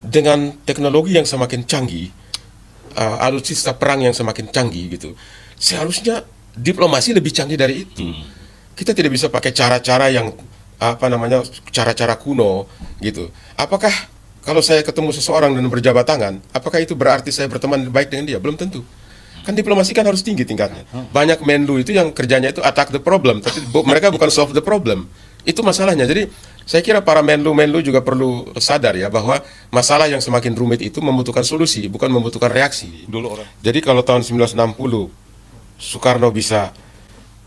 dengan teknologi yang semakin canggih, alutsista perang yang semakin canggih gitu, seharusnya diplomasi lebih canggih dari itu. Kita tidak bisa pakai cara-cara yang cara-cara kuno gitu. Apakah kalau saya ketemu seseorang dan berjabat tangan, apakah itu berarti saya berteman baik dengan dia? Belum tentu. Kan diplomasi kan harus tinggi tingkatnya. Banyak Menlu itu yang kerjanya itu attack the problem, tapi mereka bukan solve the problem. Itu masalahnya. Jadi saya kira para Menlu juga perlu sadar ya bahwa masalah yang semakin rumit itu membutuhkan solusi, bukan membutuhkan reaksi. Jadi kalau tahun 1960 Soekarno bisa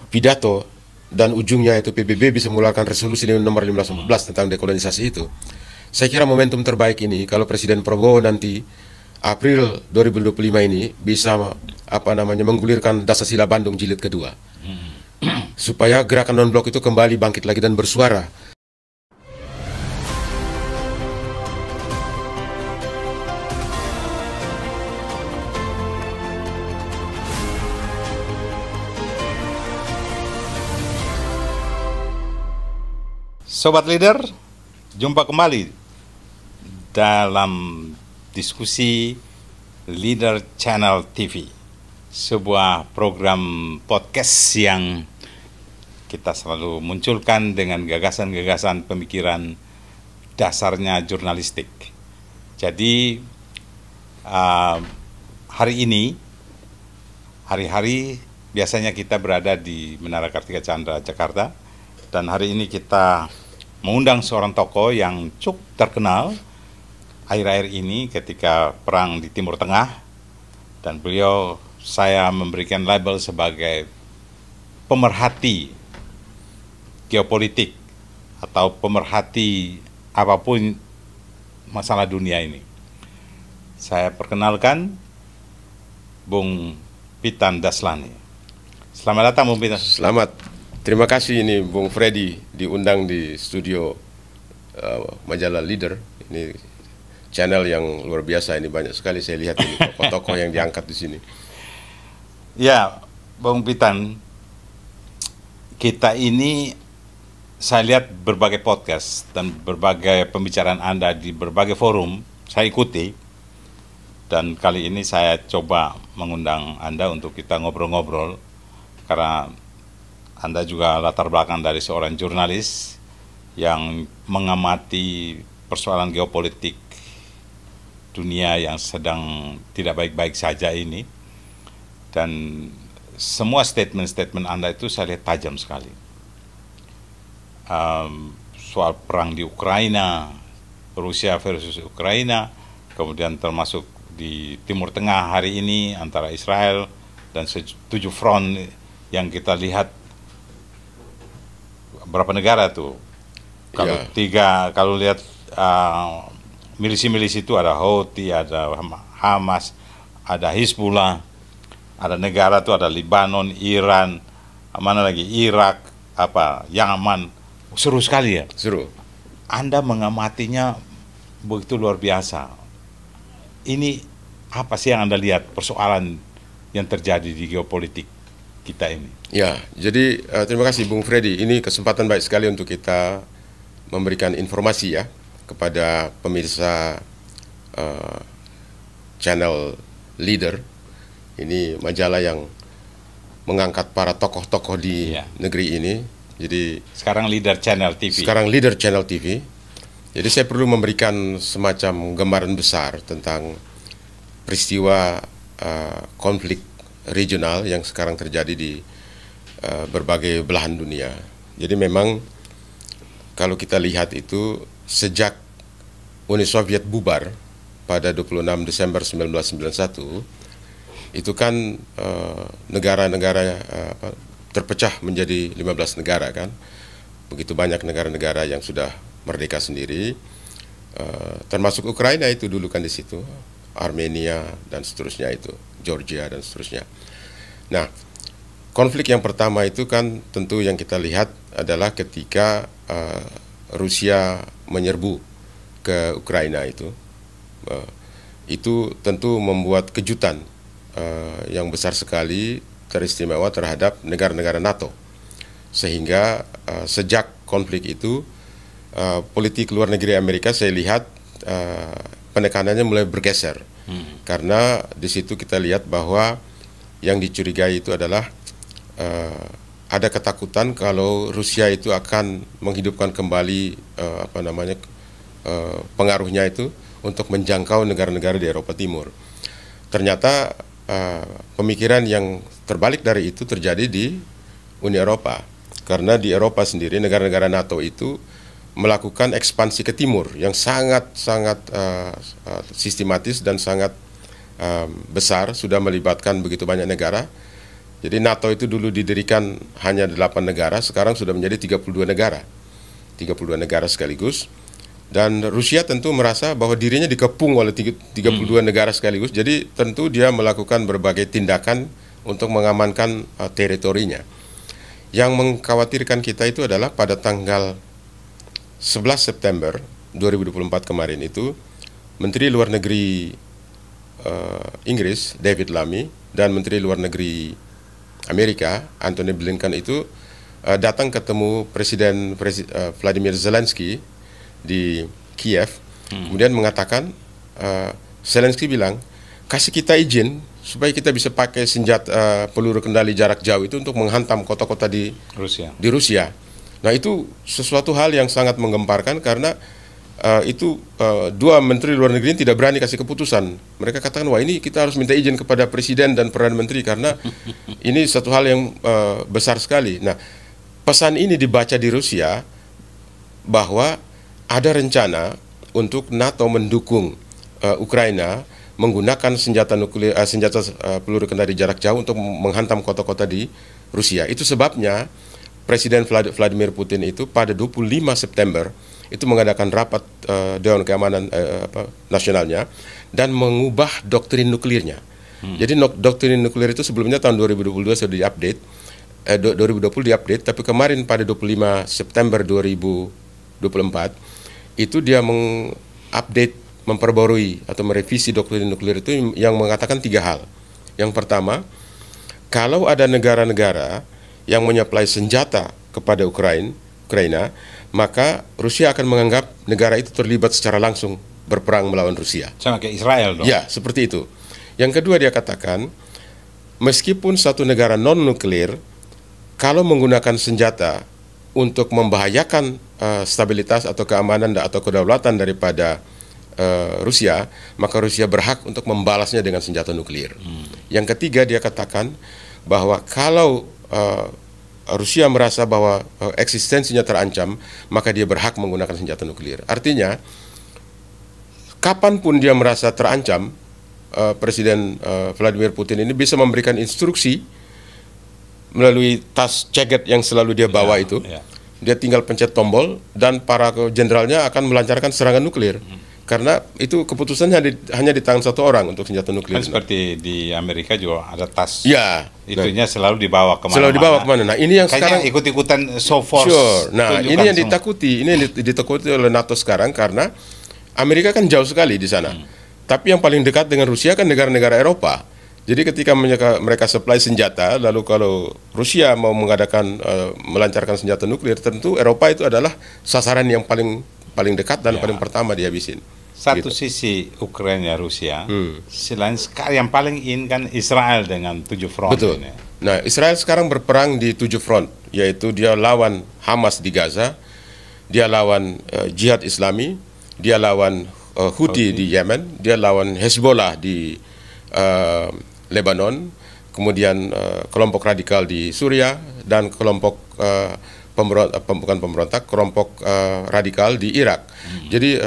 pidato dan ujungnya itu PBB bisa mengeluarkan resolusi nomor 1514 tentang dekolonisasi itu. Saya kira momentum terbaik ini kalau Presiden Prabowo nanti April 2025 ini bisa menggulirkan Dasar-Sila Bandung jilid kedua. Supaya gerakan non-blok itu kembali bangkit lagi dan bersuara. Sobat Leader, jumpa kembali dalam diskusi Leader Channel TV, sebuah program podcast yang kita selalu munculkan dengan gagasan-gagasan pemikiran dasarnya jurnalistik. Jadi hari ini, hari-hari biasanya kita berada di Menara Kartika Chandra, Jakarta, dan hari ini kita mengundang seorang tokoh yang cukup terkenal akhir-akhir ini ketika perang di Timur Tengah, dan beliau saya memberikan label sebagai pemerhati geopolitik atau pemerhati apapun masalah dunia ini. Saya perkenalkan Bung Pitan Daslani. Selamat datang Bung Pitan. Selamat. Terima kasih ini Bung Freddy diundang di studio majalah Leader. Ini channel yang luar biasa, ini banyak sekali saya lihat ini tokoh-tokoh yang diangkat di sini. Ya, Bung Pitan, kita ini saya lihat berbagai podcast dan berbagai pembicaraan Anda di berbagai forum saya ikuti, dan kali ini saya coba mengundang Anda untuk kita ngobrol-ngobrol karena Anda juga latar belakang dari seorang jurnalis yang mengamati persoalan geopolitik dunia yang sedang tidak baik-baik saja ini. Dan semua statement-statement Anda itu saya lihat tajam sekali. Soal perang di Ukraina, Rusia versus Ukraina, kemudian termasuk di Timur Tengah hari ini antara Israel dan 7 front yang kita lihat. Berapa negara tuh? Kalau kalau lihat milisi-milisi itu ada Houthi, ada Hamas, ada Hizbullah, ada negara tuh ada Lebanon, Iran, mana lagi, Irak, Yaman. Seru sekali ya? Seru. Anda mengamatinya begitu luar biasa. Ini apa sih yang Anda lihat persoalan yang terjadi di geopolitik kita ini? Ya, jadi terima kasih Bung Freddy. Ini kesempatan baik sekali untuk kita memberikan informasi ya kepada pemirsa channel Leader. Ini majalah yang mengangkat para tokoh-tokoh di negeri ini. Jadi sekarang Leader Channel TV. Sekarang Leader Channel TV. Jadi saya perlu memberikan semacam gambaran besar tentang peristiwa konflik regional yang sekarang terjadi di berbagai belahan dunia. Jadi memang kalau kita lihat itu sejak Uni Soviet bubar pada 26 Desember 1991, itu kan negara-negara terpecah menjadi 15 negara kan. Begitu banyak negara-negara yang sudah merdeka sendiri, termasuk Ukraina itu dulu kan di situ, Armenia dan seterusnya itu, Georgia dan seterusnya. Nah, konflik yang pertama itu kan tentu yang kita lihat adalah ketika Rusia menyerbu ke Ukraina itu tentu membuat kejutan yang besar sekali, teristimewa terhadap negara-negara NATO. Sehingga sejak konflik itu politik luar negeri Amerika saya lihat penekanannya mulai bergeser. Karena di situ kita lihat bahwa yang dicurigai itu adalah ada ketakutan kalau Rusia itu akan menghidupkan kembali pengaruhnya itu untuk menjangkau negara-negara di Eropa Timur. Ternyata pemikiran yang terbalik dari itu terjadi di Uni Eropa, karena di Eropa sendiri negara-negara NATO itu melakukan ekspansi ke timur yang sangat sistematis dan sangat besar, sudah melibatkan begitu banyak negara. Jadi NATO itu dulu didirikan hanya 8 negara, sekarang sudah menjadi 32 negara. 32 negara sekaligus. Dan Rusia tentu merasa bahwa dirinya dikepung oleh 32 negara sekaligus, jadi tentu dia melakukan berbagai tindakan untuk mengamankan teritorinya. Yang mengkhawatirkan kita itu adalah pada tanggal 11 September 2024 kemarin itu, Menteri Luar Negeri Inggris, David Lammy, dan Menteri Luar Negeri Amerika, Antony Blinken itu datang ketemu Presiden Vladimir Zelensky di Kiev, kemudian mengatakan, Zelensky bilang, kasih kita izin supaya kita bisa pakai senjata peluru kendali jarak jauh itu untuk menghantam kota-kota di Rusia. Nah, itu sesuatu hal yang sangat menggemparkan karena dua menteri luar negeri tidak berani kasih keputusan. Mereka katakan, wah ini kita harus minta izin kepada presiden dan perdana menteri karena ini satu hal yang besar sekali. Nah, pesan ini dibaca di Rusia bahwa ada rencana untuk NATO mendukung Ukraina menggunakan senjata nuklir, peluru kendali jarak jauh untuk menghantam kota-kota di Rusia. Itu sebabnya Presiden Vladimir Putin itu pada 25 September itu mengadakan rapat Dewan Keamanan Nasionalnya dan mengubah doktrin nuklirnya. Jadi doktrin nuklir itu sebelumnya tahun 2022 sudah diupdate, 2020 diupdate, tapi kemarin pada 25 September 2024 itu dia mengupdate, memperbarui atau merevisi doktrin nuklir itu yang mengatakan 3 hal. Yang pertama, kalau ada negara-negara yang menyuplai senjata kepada Ukraina, maka Rusia akan menganggap negara itu terlibat secara langsung berperang melawan Rusia. Sama kayak Israel dong. Ya, seperti itu. Yang kedua dia katakan, meskipun satu negara non-nuklir, kalau menggunakan senjata untuk membahayakan stabilitas atau keamanan atau kedaulatan daripada Rusia, maka Rusia berhak untuk membalasnya dengan senjata nuklir. Yang ketiga dia katakan bahwa kalau Rusia merasa bahwa eksistensinya terancam, maka dia berhak menggunakan senjata nuklir. Artinya, kapanpun dia merasa terancam, Presiden Vladimir Putin ini bisa memberikan instruksi melalui tas ceget yang selalu dia bawa itu. Dia tinggal pencet tombol dan para jenderalnya akan melancarkan serangan nuklir. Karena itu keputusannya hanya di tangan satu orang untuk senjata nuklir. Kan seperti di Amerika juga ada tas. Ya. Itunya selalu dibawa kemana-mana. Selalu dibawa kemana. Nah, ini yang kayaknya sekarang ikut-ikutan show force. Sure. Nah, ini yang ditakuti. Ini yang ditakuti oleh NATO sekarang karena Amerika kan jauh sekali di sana. Tapi yang paling dekat dengan Rusia kan negara-negara Eropa. Jadi ketika mereka supply senjata, lalu kalau Rusia mau mengadakan melancarkan senjata nuklir, tentu Eropa itu adalah sasaran yang paling dekat dan paling pertama dihabisin. Satu sisi Ukraina Rusia, selain sekarang yang paling in kan Israel dengan 7 front. Betul. Ini. Nah, Israel sekarang berperang di 7 front, yaitu dia lawan Hamas di Gaza, dia lawan Jihad Islami, dia lawan Houthi di Yemen, dia lawan Hezbollah di Lebanon, kemudian kelompok radikal di Suriah dan kelompok kelompok radikal di Irak. Jadi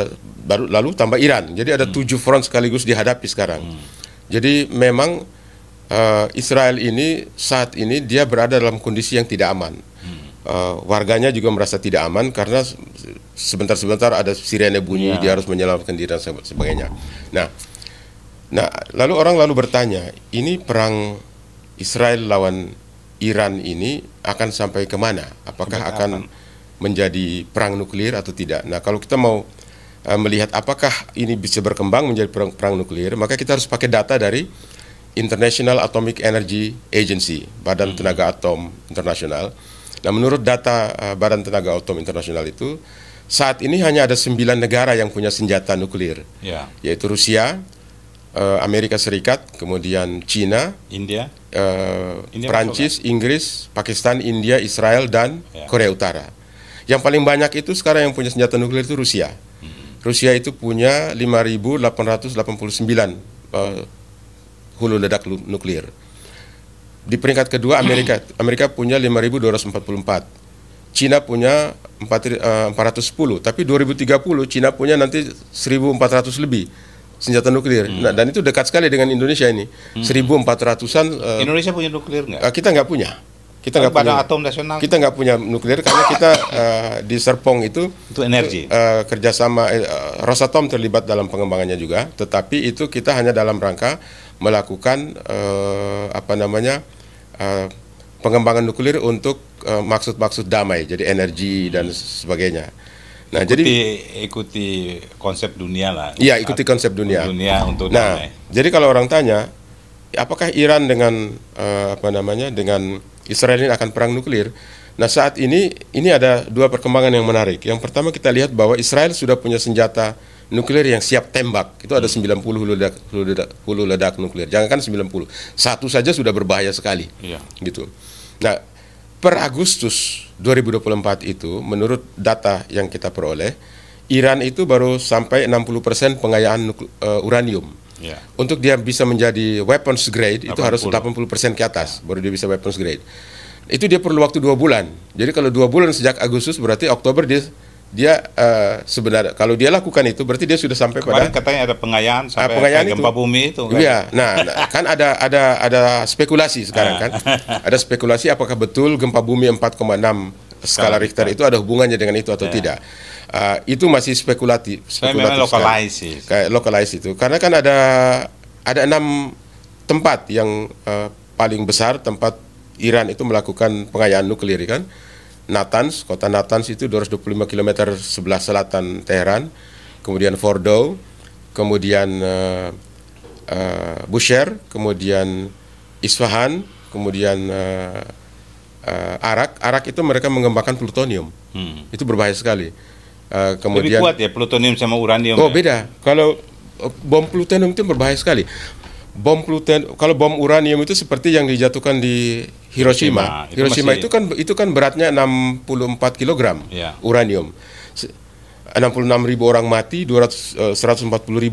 lalu tambah Iran. Jadi ada 7 front sekaligus dihadapi sekarang. Jadi memang Israel ini saat ini dia berada dalam kondisi yang tidak aman. Warganya juga merasa tidak aman karena sebentar-sebentar ada sirene bunyi, dia harus menyelamatkan diri dan sebagainya. Nah, lalu orang bertanya, ini perang Israel lawan Iran ini akan sampai kemana? Apakah akan menjadi perang nuklir atau tidak? Nah, kalau kita mau melihat apakah ini bisa berkembang menjadi perang nuklir, maka kita harus pakai data dari International Atomic Energy Agency, Badan Tenaga Atom Internasional. Nah, menurut data Badan Tenaga Atom Internasional itu, saat ini hanya ada 9 negara yang punya senjata nuklir, Ya. yaitu Rusia, Amerika Serikat, kemudian Cina, India. India Prancis, Inggris, Pakistan, India, Israel, dan Ya. Korea Utara. Yang paling banyak itu sekarang yang punya senjata nuklir itu Rusia. Rusia itu punya 5.889 hulu ledak nuklir. Di peringkat kedua Amerika punya 5.244. Cina punya 410, tapi 2030 Cina punya nanti 1.400 lebih senjata nuklir. Nah, dan itu dekat sekali dengan Indonesia ini. 1.400-an. Indonesia punya nuklir nggak? Kita nggak punya. Kita nggak Badan punya. Atom Nasional. Kita nggak punya nuklir karena kita di Serpong itu energi. Kerjasama Rosatom terlibat dalam pengembangannya juga. Tetapi itu kita hanya dalam rangka melakukan pengembangan nuklir untuk maksud-maksud damai, jadi energi dan sebagainya. Nah, ikuti konsep dunia lah. Iya, ikuti konsep dunia. Dunia untuk damai. Jadi kalau orang tanya, apakah Iran dengan dengan Israel ini akan perang nuklir? Nah, saat ini ada dua perkembangan yang menarik. Yang pertama, kita lihat bahwa Israel sudah punya senjata nuklir yang siap tembak. Itu ada 90 hulu ledak nuklir. Jangankan 90, satu saja sudah berbahaya sekali. Iya. Gitu. Nah, per Agustus 2024 itu, menurut data yang kita peroleh, Iran itu baru sampai 60% pengayaan uranium. Ya. Untuk dia bisa menjadi weapons grade, itu harus 80% ke atas, baru dia bisa weapons grade. Itu dia perlu waktu 2 bulan. Jadi kalau 2 bulan sejak Agustus, berarti Oktober dia sebenarnya kalau dia lakukan itu berarti dia sudah sampai Kemarin pada katanya ada pengayaan sampai pengayaan gempa bumi itu kan? Iya, nah kan ada spekulasi sekarang kan. Ada spekulasi apakah betul gempa bumi 4,6 skala Richter itu ada hubungannya dengan itu atau tidak. Itu masih spekulatif memang localize itu. Karena kan ada 6 tempat yang paling besar tempat Iran itu melakukan pengayaan nuklir kan. Natanz, kota Natanz itu 225 km sebelah selatan Teheran, kemudian Fordow, kemudian Bushehr, kemudian Isfahan, kemudian Arak. Arak itu mereka mengembangkan plutonium, itu berbahaya sekali. Lebih Kemudian kuat ya plutonium sama uranium. Oh ya? Beda, kalau bom plutonium itu berbahaya sekali. Kalau bom uranium itu seperti yang dijatuhkan di Hiroshima. Hiroshima itu kan beratnya 64 kg ya. Uranium. 66.000 orang mati, 140.000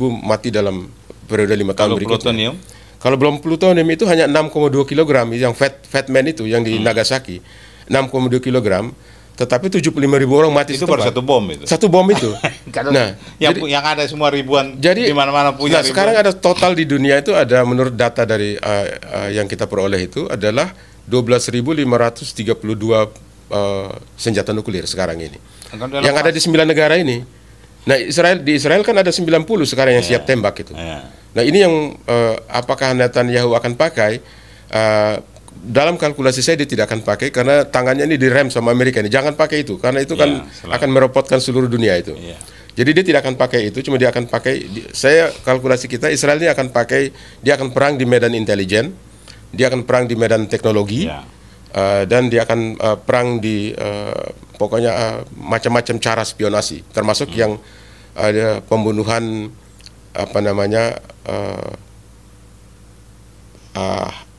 mati dalam periode 5 tahun berikutnya. Kalau bom plutonium itu hanya 6,2 kg, yang Fat Man itu yang di Nagasaki, 6,2 kg. Tetapi 75.000 orang mati itu baru satu bom itu. Satu bom itu. Nah, yang ada semua ribuan jadi, di mana-mana punya. Nah, sekarang ada total di dunia itu ada menurut data dari yang kita peroleh itu adalah 12.532 senjata nuklir sekarang ini. Yang ada di 9 negara ini. Nah, di Israel kan ada 90 sekarang yang siap tembak itu. Nah, ini yang apakah Netanyahu akan pakai? Dalam kalkulasi saya dia tidak akan pakai karena tangannya ini direm sama Amerika ini. Jangan pakai itu karena itu kan akan merepotkan seluruh dunia itu. Jadi dia tidak akan pakai itu, cuma dia akan pakai. Saya kalkulasi kita Israel ini akan pakai, dia akan perang di medan intelijen, dia akan perang di medan teknologi, dan dia akan perang di pokoknya macam-macam cara spionasi, termasuk yang ada pembunuhan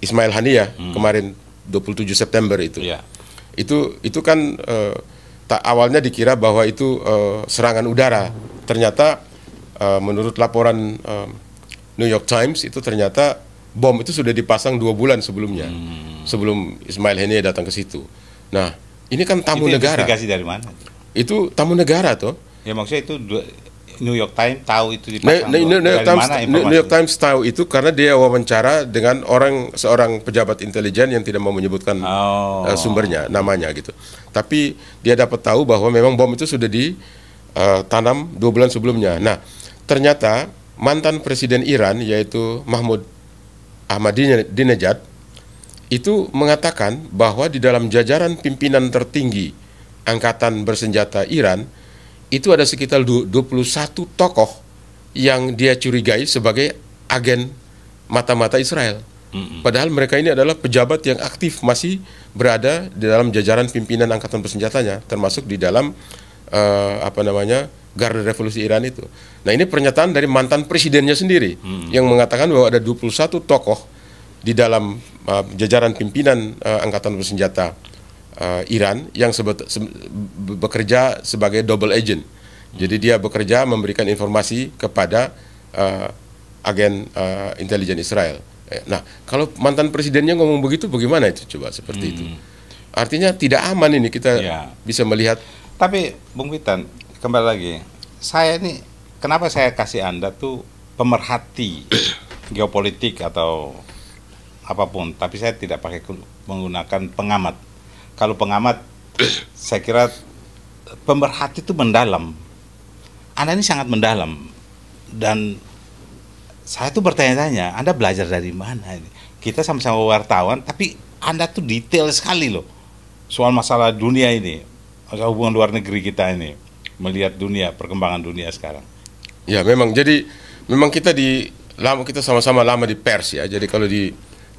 Ismail Haniyah kemarin 27 September itu. Itu kan awalnya dikira bahwa itu serangan udara. Ternyata menurut laporan New York Times itu ternyata bom itu sudah dipasang 2 bulan sebelumnya. Sebelum Ismail Haniyah datang ke situ. Nah, ini kan tamu negara. Investigasi dari mana? Itu tamu negara toh. Ya maksudnya itu New York Times tahu itu dipasang. New York Times tahu itu karena dia wawancara dengan seorang pejabat intelijen yang tidak mau menyebutkan sumbernya, namanya gitu. Tapi dia dapat tahu bahwa memang bom itu sudah ditanam 2 bulan sebelumnya. Nah, ternyata mantan presiden Iran yaitu Mahmoud Ahmadinejad itu mengatakan bahwa di dalam jajaran pimpinan tertinggi angkatan bersenjata Iran itu ada sekitar 21 tokoh yang dia curigai sebagai agen mata-mata Israel. Padahal mereka ini adalah pejabat yang aktif masih berada di dalam jajaran pimpinan angkatan bersenjatanya, termasuk di dalam Garda Revolusi Iran itu. Nah, ini pernyataan dari mantan presidennya sendiri yang mengatakan bahwa ada 21 tokoh di dalam jajaran pimpinan angkatan bersenjata Iran yang bekerja sebagai double agent. Jadi dia bekerja memberikan informasi kepada agen intelijen Israel. Nah, kalau mantan presidennya ngomong begitu, bagaimana itu coba seperti itu? Artinya tidak aman ini kita bisa melihat. Tapi Bung Witan, kembali lagi, saya ini kenapa saya kasih Anda tuh pemerhati geopolitik atau apapun, tapi saya tidak pakai menggunakan pengamat. Kalau pengamat, saya kira pemerhati itu mendalam. Anda ini sangat mendalam, dan saya tuh bertanya-tanya, Anda belajar dari mana ini? Kita sama-sama wartawan, tapi Anda tuh detail sekali loh soal masalah dunia ini, masalah hubungan luar negeri kita ini, melihat dunia, perkembangan dunia sekarang. Ya, memang. Jadi memang kita sama-sama lama di pers ya. Jadi kalau di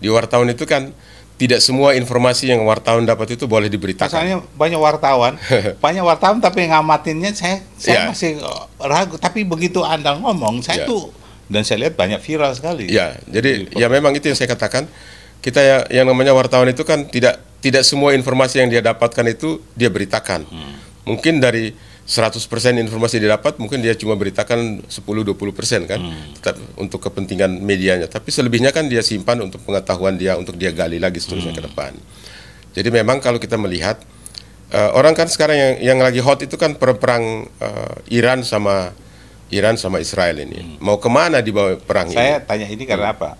wartawan itu kan tidak semua informasi yang wartawan dapat itu boleh diberitakan. Masalahnya banyak wartawan tapi ngamatinnya saya masih ragu. Tapi begitu Anda ngomong, saya tuh, dan saya lihat banyak viral sekali. Ya, jadi ya memang itu yang saya katakan. Kita yang namanya wartawan itu kan tidak semua informasi yang dia dapatkan itu dia beritakan. Mungkin dari 100% informasi dia dapat, mungkin dia cuma beritakan 10-20% kan, tetap untuk kepentingan medianya. Tapi selebihnya kan dia simpan untuk pengetahuan dia, untuk dia gali lagi seterusnya ke depan. Jadi memang kalau kita melihat orang kan sekarang yang lagi hot itu kan perang Iran sama Israel ini. Mau kemana dibawa perang ini? Saya tanya ini karena apa?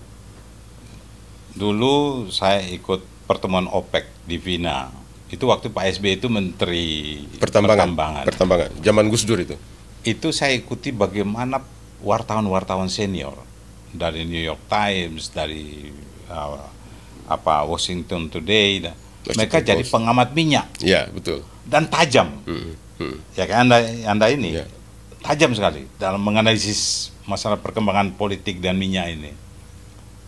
Dulu saya ikut pertemuan OPEC di Vina. Itu waktu Pak SBY itu Menteri Pertambangan. Zaman Gus Dur itu. Itu saya ikuti bagaimana wartawan-wartawan senior dari New York Times, dari Washington Today, mereka jadi pengamat minyak. Ya, betul. Dan tajam. Ya kan Anda ini tajam sekali dalam menganalisis masalah perkembangan politik dan minyak ini.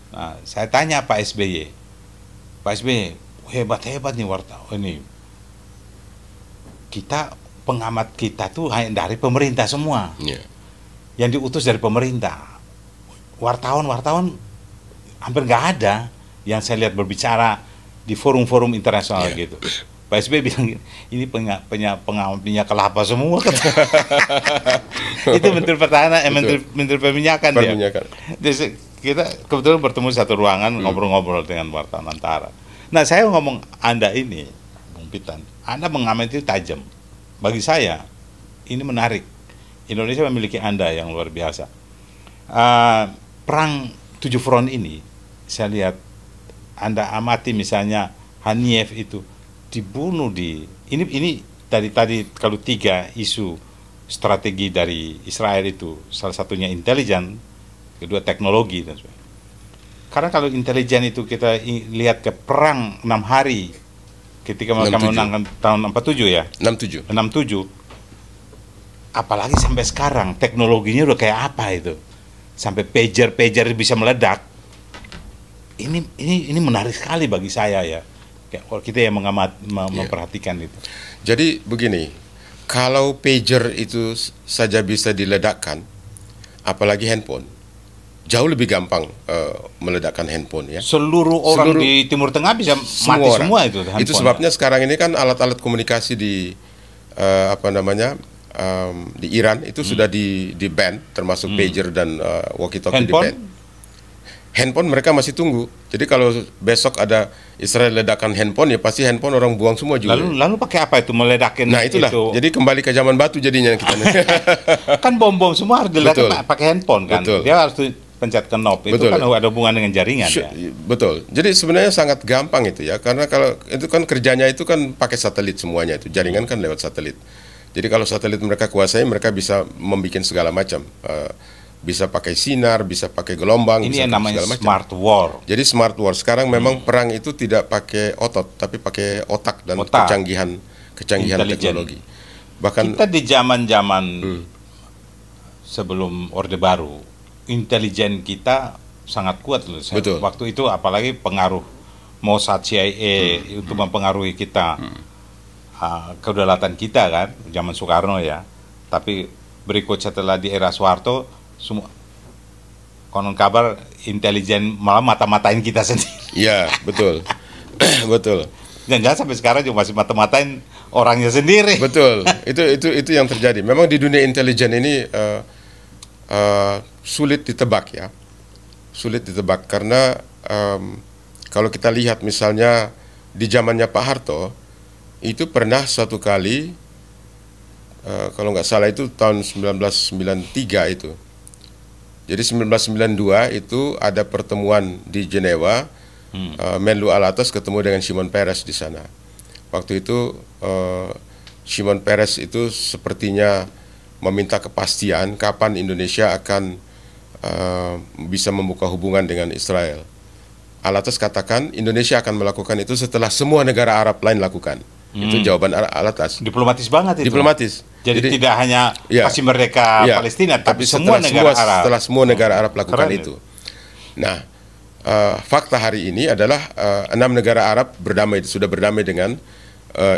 Nah, saya tanya Pak SBY, hebat-hebat nih wartawan ini. Pengamat kita tuh hanya dari pemerintah semua. Yang diutus dari pemerintah. Wartawan hampir nggak ada yang saya lihat berbicara di forum-forum internasional gitu. Pak SBY bilang ini pengamat minyak kelapa semua. Itu Menteri Pertahanan, Menteri Perminyakan dia. Kita kebetulan bertemu satu ruangan, ngobrol-ngobrol dengan wartawan antara. Nah, saya ngomong Anda ini, Bung Pitan, Anda mengamati itu tajam. Bagi saya, ini menarik. Indonesia memiliki Anda yang luar biasa. Perang 7 front ini, saya lihat Anda amati misalnya Haniyeh itu dibunuh ini tadi kalau 3 isu strategi dari Israel itu, salah satunya intelijen, kedua teknologi dan sebagainya. Karena kalau intelijen itu kita lihat ke perang 6 hari ketika mereka menangkan tahun 47 ya. 67. Apalagi sampai sekarang teknologinya udah kayak apa itu? Sampai pager bisa meledak. Ini menarik sekali bagi saya ya. Kalau kita yang memperhatikan itu. Jadi begini, kalau pager itu saja bisa diledakkan, apalagi handphone, jauh lebih gampang meledakkan handphone ya. Seluruh orang di Timur Tengah bisa mati semua itu handphone. Itu sebabnya sekarang ini kan alat-alat komunikasi di di Iran itu sudah di ban, termasuk pager dan walkie-talkie di ban. Handphone mereka masih tunggu. Jadi kalau besok ada Israel ledakan handphone, ya pasti handphone orang buang semua juga. Lalu pakai apa itu meledakin? Nah itulah. Jadi kembali ke zaman batu jadinya kita. Kan bom semua harus diledakin pakai handphone kan. Betul. Dia harus pencet ke knob. Itu kan ada hubungan dengan jaringan ya. Betul. Jadi sebenarnya sangat gampang itu ya, karena kalau itu kan kerjanya itu kan pakai satelit semuanya itu. Jaringan kan lewat satelit. Jadi kalau satelit mereka kuasai, mereka bisa membuat segala macam. Bisa pakai sinar, bisa pakai gelombang. Ini yang namanya smart war. Jadi smart war sekarang memang perang itu tidak pakai otot, tapi pakai otak dan kecanggihan teknologi. Bahkan kita di zaman sebelum Orde Baru, intelijen kita sangat kuat loh. Waktu itu apalagi pengaruh Mossad, CIA untuk mempengaruhi kita. kedaulatan kita kan, zaman Soekarno ya. Tapi berikut setelah di era Soeharto, semua konon kabar intelijen malah mata-matain kita sendiri. Ya, betul. Betul. Jangan-jangan sampai sekarang juga masih mata-matain orangnya sendiri. Betul. Itu yang terjadi. Memang di dunia intelijen ini sulit ditebak ya. Sulit ditebak karena kalau kita lihat misalnya di zamannya Pak Harto itu pernah satu kali kalau nggak salah itu tahun 1993 itu. Jadi 1992 itu ada pertemuan di Jenewa, Menlu Alatas ketemu dengan Shimon Peres di sana. Waktu itu Shimon Peres itu sepertinya meminta kepastian kapan Indonesia akan bisa membuka hubungan dengan Israel. Alatas katakan Indonesia akan melakukan itu setelah semua negara Arab lain lakukan. Itu jawaban Alatas. Diplomatis banget itu. Diplomatis. Jadi tidak hanya kasih merdeka Palestina, tapi semua negara Arab. Setelah semua negara Arab lakukan Keren itu. Nah, fakta hari ini adalah 6 negara Arab sudah berdamai dengan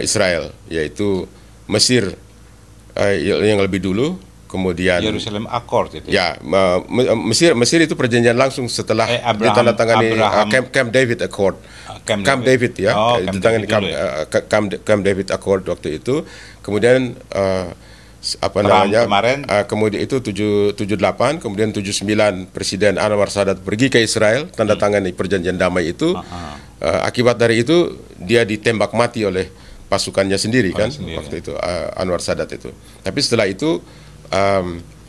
Israel, yaitu Mesir yang lebih dulu, kemudian Yerusalem Accord itu. Ya, Mesir itu perjanjian langsung setelah ditandatangani Camp David Accord. Camp David ya, ditandatangani Camp David Accord waktu itu. Kemudian kemudian itu 78, kemudian 79 Presiden Anwar Sadat pergi ke Israel, tanda tangani perjanjian damai itu. Akibat dari itu dia ditembak mati oleh pasukannya sendiri kan waktu itu, Anwar Sadat itu. Tapi setelah itu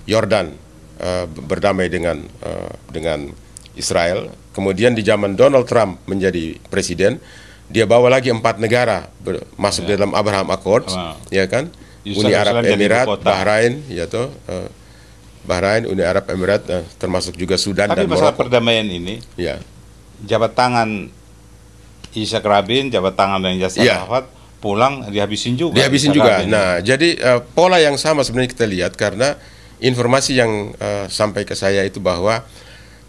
Yordan berdamai dengan Israel. Kemudian di zaman Donald Trump menjadi presiden, dia bawa lagi 4 negara masuk dalam Abraham Accords, ya kan? Uni Arab Emirat, Bahrain, ya toh, Bahrain, Uni Arab Emirat, termasuk juga Sudan dan Maroko. Tapi masalah perdamaian ini, jabat tangan Yitzhak Rabin, jabat tangan dan Yasser Arafat pulang dihabisin juga. Nah, jadi pola yang sama sebenarnya kita lihat karena informasi yang sampai ke saya itu bahwa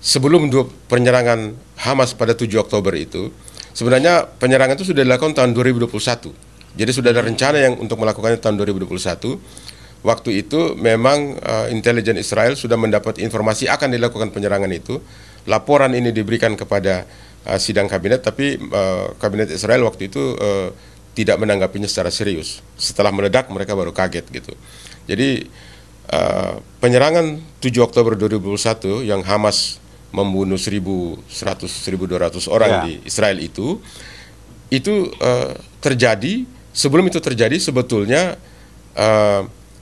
sebelum penyerangan Hamas pada 7 Oktober itu, sebenarnya penyerangan itu sudah dilakukan tahun 2021. Jadi sudah ada rencana yang untuk melakukannya tahun 2021. Waktu itu memang intelijen Israel sudah mendapat informasi akan dilakukan penyerangan itu. Laporan ini diberikan kepada sidang kabinet, tapi kabinet Israel waktu itu tidak menanggapinya secara serius. Setelah meledak mereka baru kaget gitu. Jadi penyerangan 7 Oktober 2021 yang Hamas membunuh 1.100-1.200 orang di Israel itu terjadi. Sebelum itu terjadi sebetulnya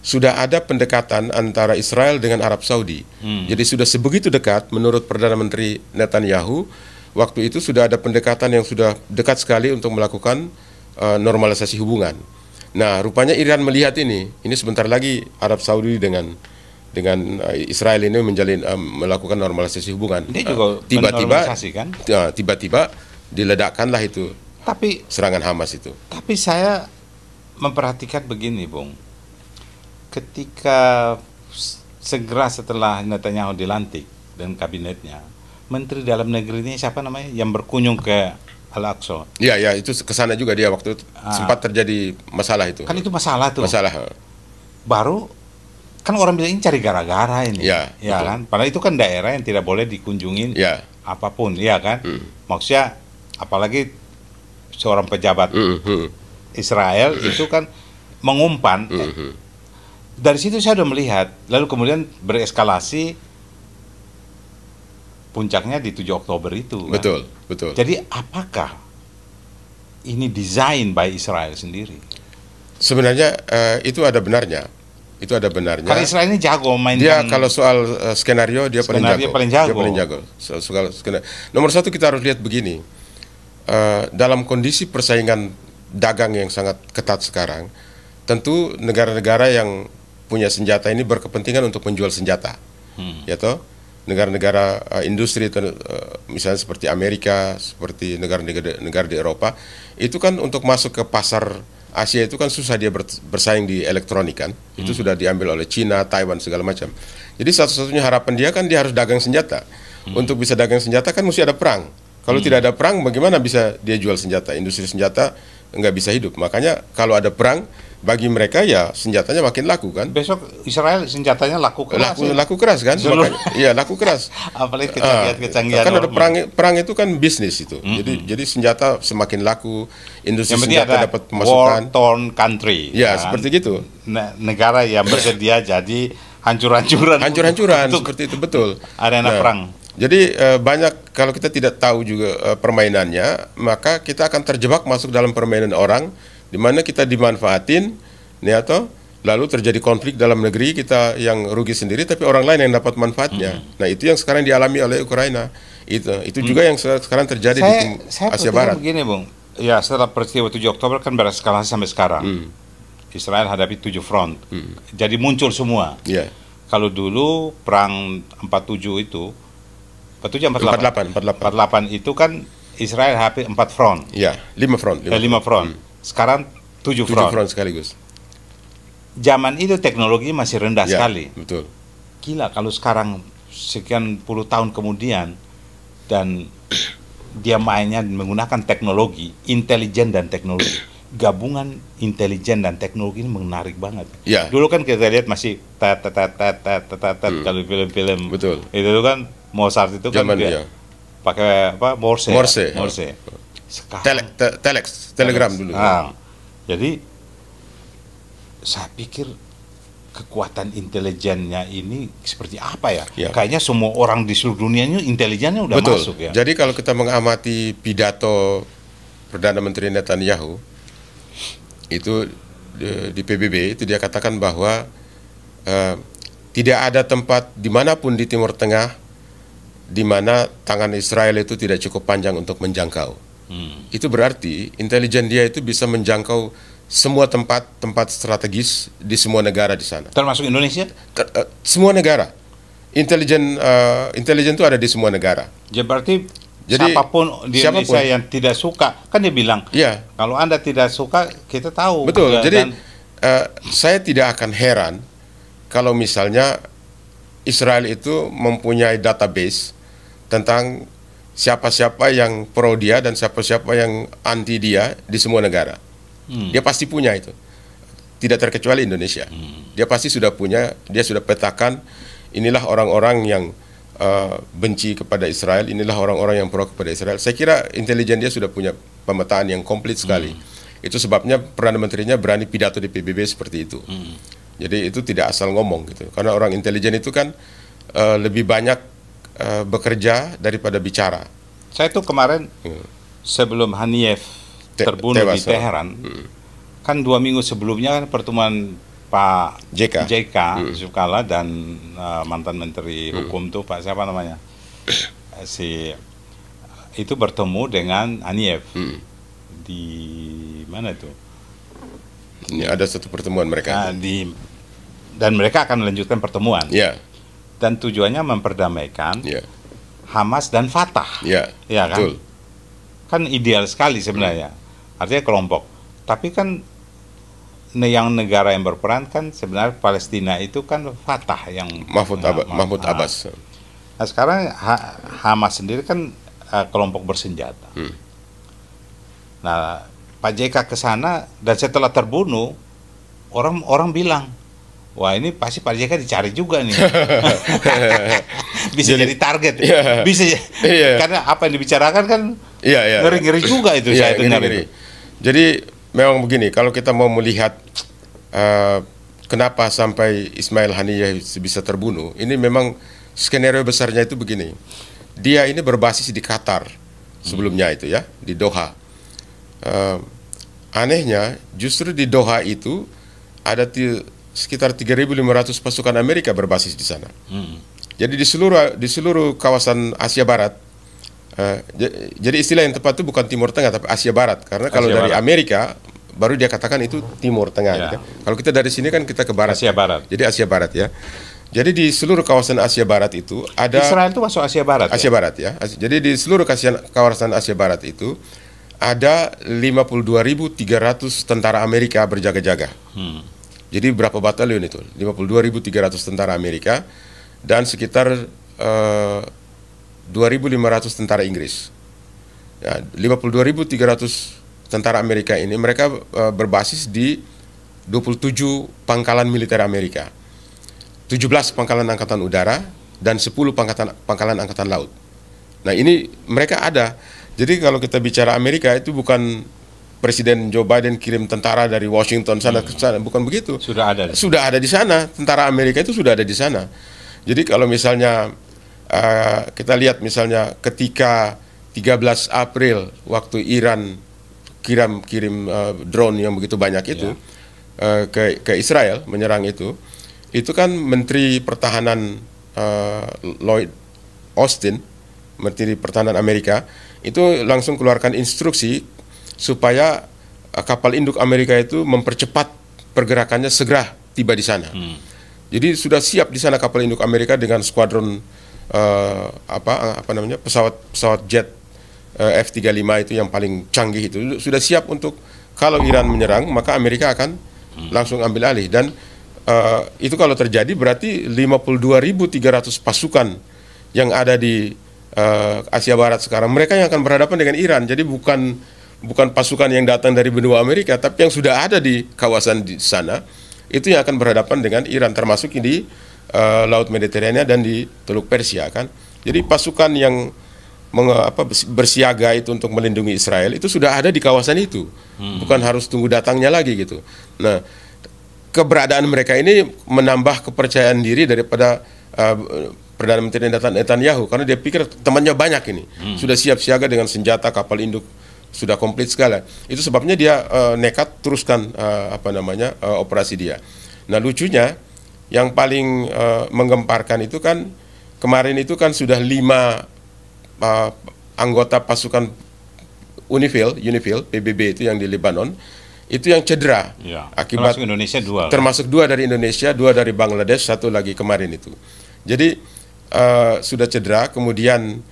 sudah ada pendekatan antara Israel dengan Arab Saudi. Jadi sudah sebegitu dekat menurut Perdana Menteri Netanyahu. Waktu itu sudah ada pendekatan yang sudah dekat sekali untuk melakukan normalisasi hubungan. Nah, rupanya Iran melihat ini sebentar lagi Arab Saudi dengan Israel ini melakukan normalisasi hubungan. Ini juga normalisasi kan? Tiba-tiba diledakkanlah itu. Tapi serangan Hamas itu. Tapi saya memperhatikan begini, Bung. Ketika segera setelah Netanyahu dilantik dan kabinetnya, Menteri Dalam Negerinya siapa namanya yang berkunjung ke Al-Aqsa? Ya, itu kesana juga dia waktu itu sempat terjadi masalah itu. Kan itu masalah tuh. Masalah. Baru kan orang bilang ini cari gara-gara ini. Ya kan? Padahal itu kan daerah yang tidak boleh dikunjungin apapun, ya kan? Maksudnya apalagi seorang pejabat Israel itu kan mengumpan. Dari situ saya sudah melihat, lalu kemudian bereskalasi, puncaknya di 7 Oktober itu. Betul. Jadi apakah ini desain by Israel sendiri? Sebenarnya itu ada benarnya. Karena Israel ini jago mainkan. Dia kalau soal skenario dia paling jago. Soal skenario. Nomor satu kita harus lihat begini. Dalam kondisi persaingan dagang yang sangat ketat sekarang, tentu negara-negara yang punya senjata ini berkepentingan untuk menjual senjata, ya toh. Negara-negara industri, misalnya seperti Amerika, seperti negara di Eropa, itu kan untuk masuk ke pasar Asia itu kan susah dia bersaing di elektronik kan, itu sudah diambil oleh Cina, Taiwan segala macam. Jadi satu-satunya harapan dia kan dia harus dagang senjata. Untuk bisa dagang senjata kan mesti ada perang. Kalau tidak ada perang, bagaimana bisa dia jual senjata? Industri senjata nggak bisa hidup. Makanya kalau ada perang, bagi mereka ya senjatanya makin laku kan. Besok Israel senjatanya laku keras. Laku keras kan. Iya, laku keras. Apalagi kecanggihan. Kan ada perang itu kan bisnis itu. Jadi senjata semakin laku, industri senjata dapat pemasukan. War torn country. Ya, kan? Seperti gitu. Negara yang bersedia jadi hancur-hancuran. Seperti itu, betul. Arena perang. Jadi banyak, kalau kita tidak tahu juga permainannya, maka kita akan terjebak masuk dalam permainan orang, di mana kita dimanfaatin, nih, atau lalu terjadi konflik dalam negeri, kita yang rugi sendiri, tapi orang lain yang dapat manfaatnya. Nah, itu yang sekarang dialami oleh Ukraina. Itu juga yang sekarang terjadi di Asia Barat. Begini, Bung. Ya, setelah peristiwa 7 Oktober kan bereskalasi sampai sekarang. Israel hadapi 7 front. Jadi muncul semua. Yeah. Kalau dulu perang 47 itu 48 itu kan Israel hadapi 4 front. Iya, 5 front. 5 front. Sekarang 7 front. 7 front sekaligus. Zaman itu teknologi masih rendah sekali. Betul. Gila kalau sekarang sekian puluh tahun kemudian dan dia mainnya menggunakan teknologi, intelijen dan teknologi. Gabungan intelijen dan teknologi ini menarik banget. Ya. Dulu kan kita lihat masih kalau film-film. Betul. Itu kan Mozart itu kan dia pakai apa? Morse. Sekarang telegram dulu. Jadi saya pikir kekuatan intelijennya ini seperti apa ya? Kayaknya semua orang di seluruh dunia ini intelijennya udah masuk ya. Jadi kalau kita mengamati pidato Perdana Menteri Netanyahu itu di PBB, itu dia katakan bahwa tidak ada tempat dimanapun di Timur Tengah di mana tangan Israel itu tidak cukup panjang untuk menjangkau. Itu berarti intelijen dia itu bisa menjangkau semua tempat strategis di semua negara di sana. Termasuk Indonesia? Semua negara. Intelijen itu ada di semua negara. Jadi siapapun di Indonesia yang tidak suka, kan dia bilang, kalau Anda tidak suka, kita tahu. Betul. Jadi saya tidak akan heran kalau misalnya Israel itu mempunyai database tentang siapa-siapa yang pro dia dan siapa-siapa yang anti dia di semua negara. Dia pasti punya itu. Tidak terkecuali Indonesia. Dia pasti sudah punya, dia sudah petakan, inilah orang-orang yang benci kepada Israel, inilah orang-orang yang pro kepada Israel. Saya kira intelijen dia sudah punya pemetaan yang komplit sekali. Itu sebabnya Perdana Menterinya berani pidato di PBB seperti itu. Jadi itu tidak asal ngomong gitu. Karena orang intelijen itu kan lebih banyak bekerja daripada bicara. Saya tuh kemarin sebelum Haniyeh terbunuh di Teheran, kan 2 minggu sebelumnya kan pertemuan Pak JK Yusuf Kalla dan mantan Menteri Hukum tuh Pak siapa namanya itu bertemu dengan Haniyeh di mana itu? Ini ada satu pertemuan mereka. Dan mereka akan melanjutkan pertemuan. Dan tujuannya memperdamaikan Hamas dan Fatah. Ya kan? Betul. Kan ideal sekali sebenarnya. Artinya kelompok. Tapi kan yang negara yang berperan kan sebenarnya Palestina itu kan Fatah yang Mahmud Abbas. Nah sekarang Hamas sendiri kan kelompok bersenjata. Nah Pak JK ke sana dan setelah terbunuh orang bilang, wah ini pasti Pak JK dicari juga nih. Bisa jadi target. Bisa karena apa yang dibicarakan kan ngeri-ngeri juga itu saya dengar itu. Jadi memang begini, kalau kita mau melihat kenapa sampai Ismail Haniyeh bisa terbunuh, ini memang skenario besarnya itu begini. Dia ini berbasis di Qatar sebelumnya itu ya, di Doha. Anehnya justru di Doha itu ada sekitar 3.500 pasukan Amerika berbasis di sana. Jadi di seluruh kawasan Asia Barat. Jadi istilah yang tepat itu bukan Timur Tengah tapi Asia Barat, karena kalau dari Amerika baru dia katakan itu Timur Tengah. Gitu. Kalau kita dari sini kan kita ke Barat. Asia Barat. Jadi Asia Barat ya. Jadi di seluruh kawasan Asia Barat itu ada Israel itu masuk Asia Barat. Asia Barat ya. Jadi di seluruh kawasan Asia Barat itu ada 52.300 tentara Amerika berjaga-jaga. Jadi berapa batalion itu? 52.300 tentara Amerika dan sekitar 2.500 tentara Inggris. Ya, 52.300 tentara Amerika ini, mereka berbasis di 27 pangkalan militer Amerika, 17 pangkalan angkatan udara, dan 10 pangkalan angkatan laut. Nah ini mereka ada. Jadi kalau kita bicara Amerika itu bukan Presiden Joe Biden kirim tentara dari Washington sana ke sana, bukan begitu. Sudah ada. Sudah ada di sana, tentara Amerika itu sudah ada di sana. Jadi kalau misalnya kita lihat misalnya ketika 13 April waktu Iran kirim drone yang begitu banyak itu ke Israel menyerang itu kan Menteri Pertahanan Lloyd Austin, Menteri Pertahanan Amerika, itu langsung keluarkan instruksi supaya kapal induk Amerika itu mempercepat pergerakannya segera tiba di sana. Jadi sudah siap di sana kapal induk Amerika dengan skuadron pesawat jet F-35 itu yang paling canggih itu sudah siap untuk kalau Iran menyerang maka Amerika akan langsung ambil alih. Dan itu kalau terjadi berarti 52.300 pasukan yang ada di Asia Barat sekarang, mereka yang akan berhadapan dengan Iran. Jadi bukan pasukan yang datang dari benua Amerika, tapi yang sudah ada di kawasan di sana, itu yang akan berhadapan dengan Iran, termasuk di Laut Mediterania dan di Teluk Persia kan. Jadi pasukan yang bersiaga itu untuk melindungi Israel itu sudah ada di kawasan itu, bukan harus tunggu datangnya lagi gitu. Nah, keberadaan mereka ini menambah kepercayaan diri daripada Perdana Menteri Netanyahu, karena dia pikir temannya banyak ini, sudah siap siaga dengan senjata, kapal induk sudah komplit segala. Itu sebabnya dia nekat teruskan operasi dia. Nah lucunya yang paling menggemparkan itu kan kemarin itu kan sudah 5 anggota pasukan UNIFIL PBB itu yang di Lebanon itu yang cedera akibat termasuk Indonesia 2 termasuk 2 dari Indonesia, 2 dari Bangladesh, 1 lagi kemarin itu. Jadi sudah cedera, kemudian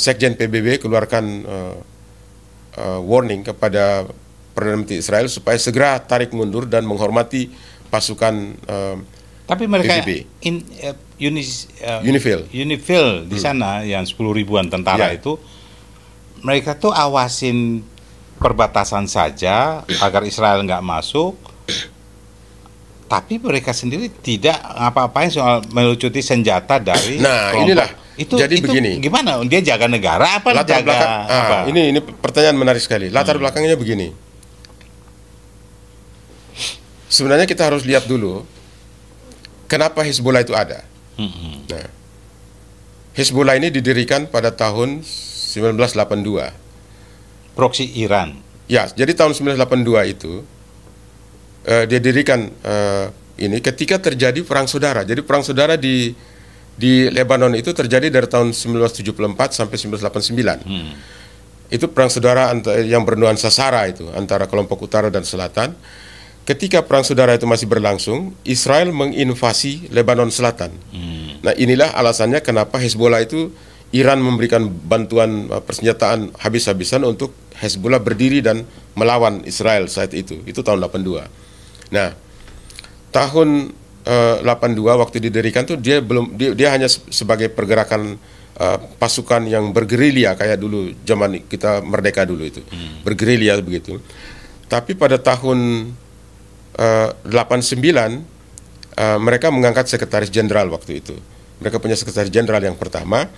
Sekjen PBB keluarkan warning kepada Perdana Menteri Israel supaya segera tarik mundur dan menghormati pasukan tapi mereka PBB. UNIFIL di sana yang 10 ribuan tentara itu, mereka tuh awasin perbatasan saja agar Israel nggak masuk, tapi mereka sendiri tidak ngapa-ngapain soal melucuti senjata dari kelompok. Inilah itu begini. Gimana dia jaga negara apa latar jaga belakang, apa? Ini pertanyaan menarik sekali. Latar belakangnya begini. Sebenarnya kita harus lihat dulu kenapa Hezbollah itu ada. Nah, Hezbollah ini didirikan pada tahun 1982. Proksi Iran. Ya, jadi tahun 1982 itu dia dirikan ini ketika terjadi perang saudara. Jadi perang saudara di Lebanon itu terjadi dari tahun 1974 sampai 1989. Itu perang saudara yang bernuansa sara itu antara kelompok utara dan selatan. Ketika perang saudara itu masih berlangsung, Israel menginvasi Lebanon Selatan. Nah inilah alasannya kenapa Hezbollah itu Iran memberikan bantuan persenjataan habis-habisan untuk Hezbollah berdiri dan melawan Israel saat itu. Itu tahun 82. Nah, tahun 82 waktu didirikan tuh dia hanya sebagai pergerakan pasukan yang bergerilya kayak dulu zaman kita merdeka dulu itu. Bergerilya begitu. Tapi pada tahun 89 mereka mengangkat sekretaris jenderal waktu itu. Mereka punya sekretaris jenderal yang pertama,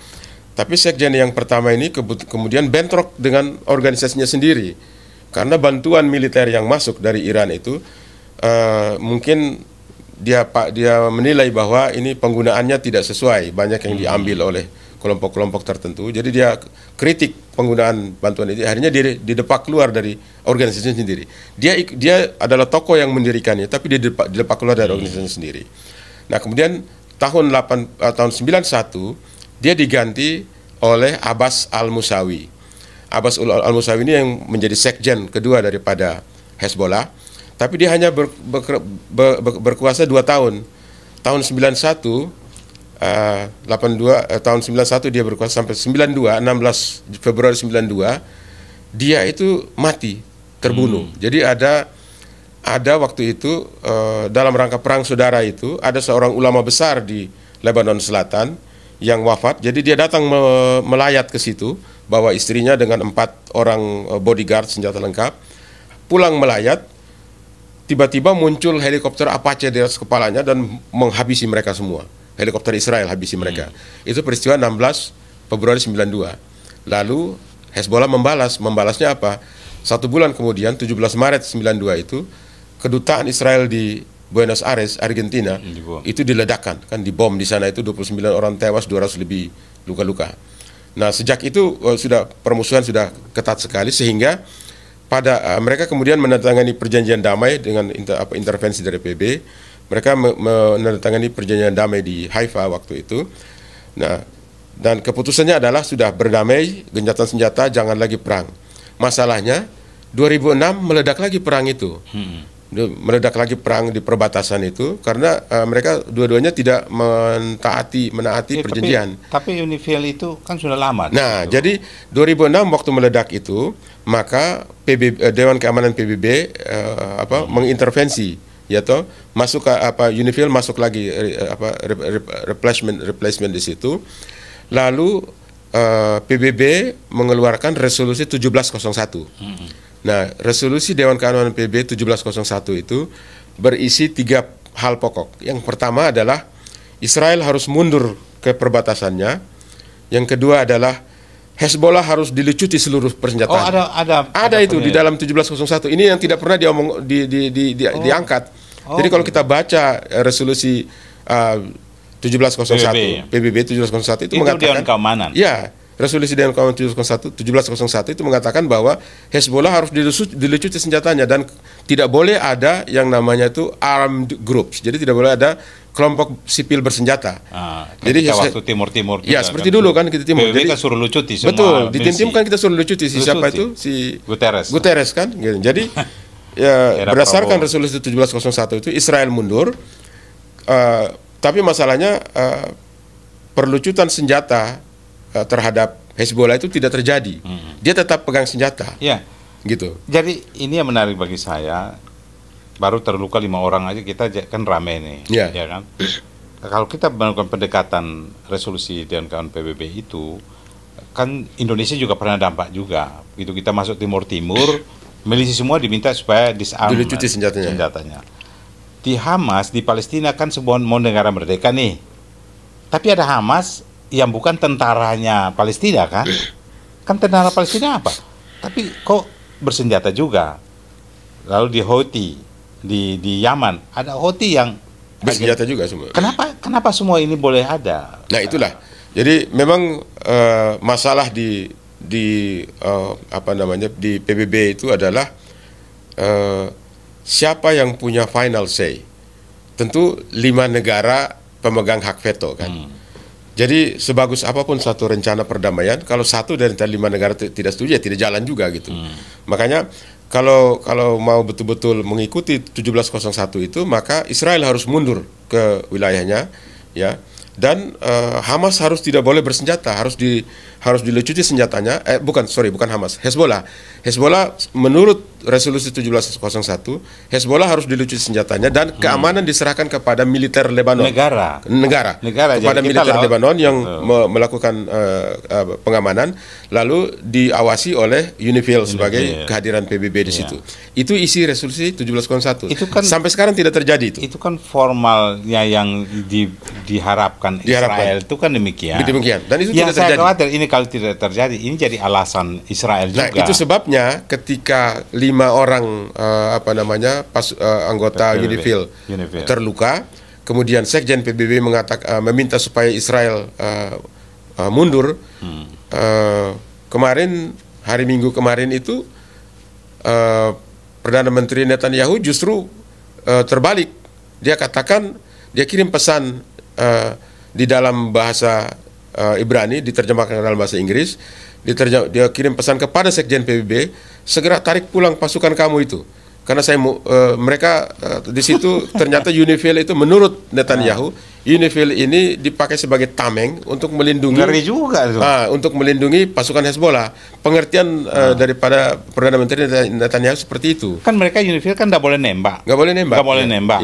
tapi sekjen yang pertama ini kemudian bentrok dengan organisasinya sendiri karena bantuan militer yang masuk dari Iran itu mungkin dia menilai bahwa ini penggunaannya tidak sesuai, banyak yang diambil oleh kelompok-kelompok tertentu. Jadi dia kritik penggunaan bantuan itu. Akhirnya dia didepak keluar dari organisasinya sendiri. Dia adalah tokoh yang mendirikannya, tapi dia didepak keluar dari organisasinya sendiri. Nah kemudian tahun 91 dia diganti oleh Abbas Al-Musawi. Abbas Al-Musawi ini yang menjadi sekjen kedua daripada Hezbollah. Tapi dia hanya berkuasa 2 tahun. Tahun 91 tahun 91 dia berkuasa sampai 92, 16 Februari 92 dia itu mati, terbunuh. Jadi ada waktu itu dalam rangka perang saudara itu ada seorang ulama besar di Lebanon Selatan yang wafat. Jadi dia datang melayat ke situ bawa istrinya dengan 4 orang bodyguard senjata lengkap, pulang melayat. Tiba-tiba muncul helikopter Apache di atas kepalanya dan menghabisi mereka semua. Helikopter Israel habisi mereka. Itu peristiwa 16 Februari 92. Lalu Hezbollah membalasnya apa? 1 bulan kemudian, 17 Maret 92 itu, kedutaan Israel di Buenos Aires, Argentina, itu diledakkan, kan dibom di sana itu 29 orang tewas, 200 lebih luka-luka. Nah, sejak itu sudah permusuhan sudah ketat sekali sehingga pada mereka kemudian menandatangani perjanjian damai dengan intervensi dari PBB. Mereka menandatangani perjanjian damai di Haifa waktu itu. Nah, dan keputusannya adalah sudah berdamai, gencatan senjata, jangan lagi perang. Masalahnya 2006 meledak lagi perang itu. Meledak lagi perang di perbatasan itu karena mereka dua-duanya tidak menaati perjanjian. Tapi UNIFIL itu kan sudah lama. Nah, jadi 2006 waktu meledak itu, maka Dewan Keamanan PBB mengintervensi, ya toh, masuk ke UNIFIL masuk lagi replacement di situ. Lalu PBB mengeluarkan resolusi 1701. Nah, resolusi Dewan Keamanan PBB 1701 itu berisi 3 hal pokok. Yang pertama adalah Israel harus mundur ke perbatasannya. Yang kedua adalah Hezbollah harus dilucuti seluruh persenjataan. Ada itu di dalam 1701. Ini yang tidak pernah diangkat. Jadi kalau kita baca resolusi 1701 PBB 1701 itu mengatakan Dewan Keamanan. Ya, resolusi Dewan Keamanan 1701 itu mengatakan bahwa Hezbollah harus dilucuti senjatanya dan tidak boleh ada yang namanya itu armed groups. Jadi tidak boleh ada kelompok sipil bersenjata. Jadi waktu Timur ya seperti kan, dulu kan kita Timur. PBB kan suruh lucuti semua. Betul, di tim kan kita suruh lucuti siapa itu si Guterres kan. Jadi ya, berdasarkan resolusi 1701 itu Israel mundur. Tapi masalahnya perlucutan senjata terhadap Hezbollah itu tidak terjadi. Dia tetap pegang senjata. Ya, gitu. Jadi ini yang menarik bagi saya. Baru terluka 5 orang aja kita kan rame nih, ya kan? Kalau kita melakukan pendekatan resolusi Dewan Keamanan PBB itu, kan Indonesia juga pernah dampak juga. Begitu kita masuk Timur, milisi semua diminta supaya disarm senjatanya. Di Hamas di Palestina kan sebuah negara merdeka nih, tapi ada Hamas yang bukan tentaranya Palestina kan? Kan tentara Palestina apa? Tapi kok bersenjata juga. Lalu di Houthi di Yaman ada Houthi yang bersenjata juga semua. Kenapa semua ini boleh ada? Nah itulah. Jadi memang masalah di PBB itu adalah siapa yang punya final say. Tentu 5 negara pemegang hak veto kan. Jadi sebagus apapun satu rencana perdamaian, kalau satu dari 5 negara tidak setuju ya tidak jalan juga gitu. Makanya kalau mau betul-betul mengikuti 1701 itu, maka Israel harus mundur ke wilayahnya, ya. Dan Hamas tidak boleh bersenjata, harus dilucuti senjatanya. Bukan Hamas, Hezbollah menurut resolusi 1701 Hezbollah harus dilucuti senjatanya dan keamanan diserahkan kepada militer Lebanon. Negara kepada militer Lebanon yang melakukan pengamanan, lalu diawasi oleh UNIFIL sebagai kehadiran PBB di situ. Itu isi resolusi 1701. Itu kan, sampai sekarang tidak terjadi itu. Itu kan formalnya yang diharapkan Israel itu kan demikian. Dan itu tidak terjadi. Saya khawatir ini kalau tidak terjadi, ini jadi alasan Israel juga. Nah, itu sebabnya ketika 5 orang anggota UNIFIL terluka, kemudian Sekjen PBB meminta supaya Israel mundur. Kemarin hari Minggu kemarin itu Perdana Menteri Netanyahu justru terbalik. Dia katakan, dia kirim pesan di dalam bahasa Ibrani, diterjemahkan dalam bahasa Inggris, dia kirim pesan kepada Sekjen PBB, segera tarik pulang pasukan kamu itu. Karena mereka di situ ternyata UNIFIL itu menurut Netanyahu, UNIFIL ini dipakai sebagai tameng untuk melindungi untuk melindungi pasukan Hezbollah. Pengertian daripada Perdana Menteri Netanyahu seperti itu. Kan mereka UNIFIL kan nggak boleh nembak.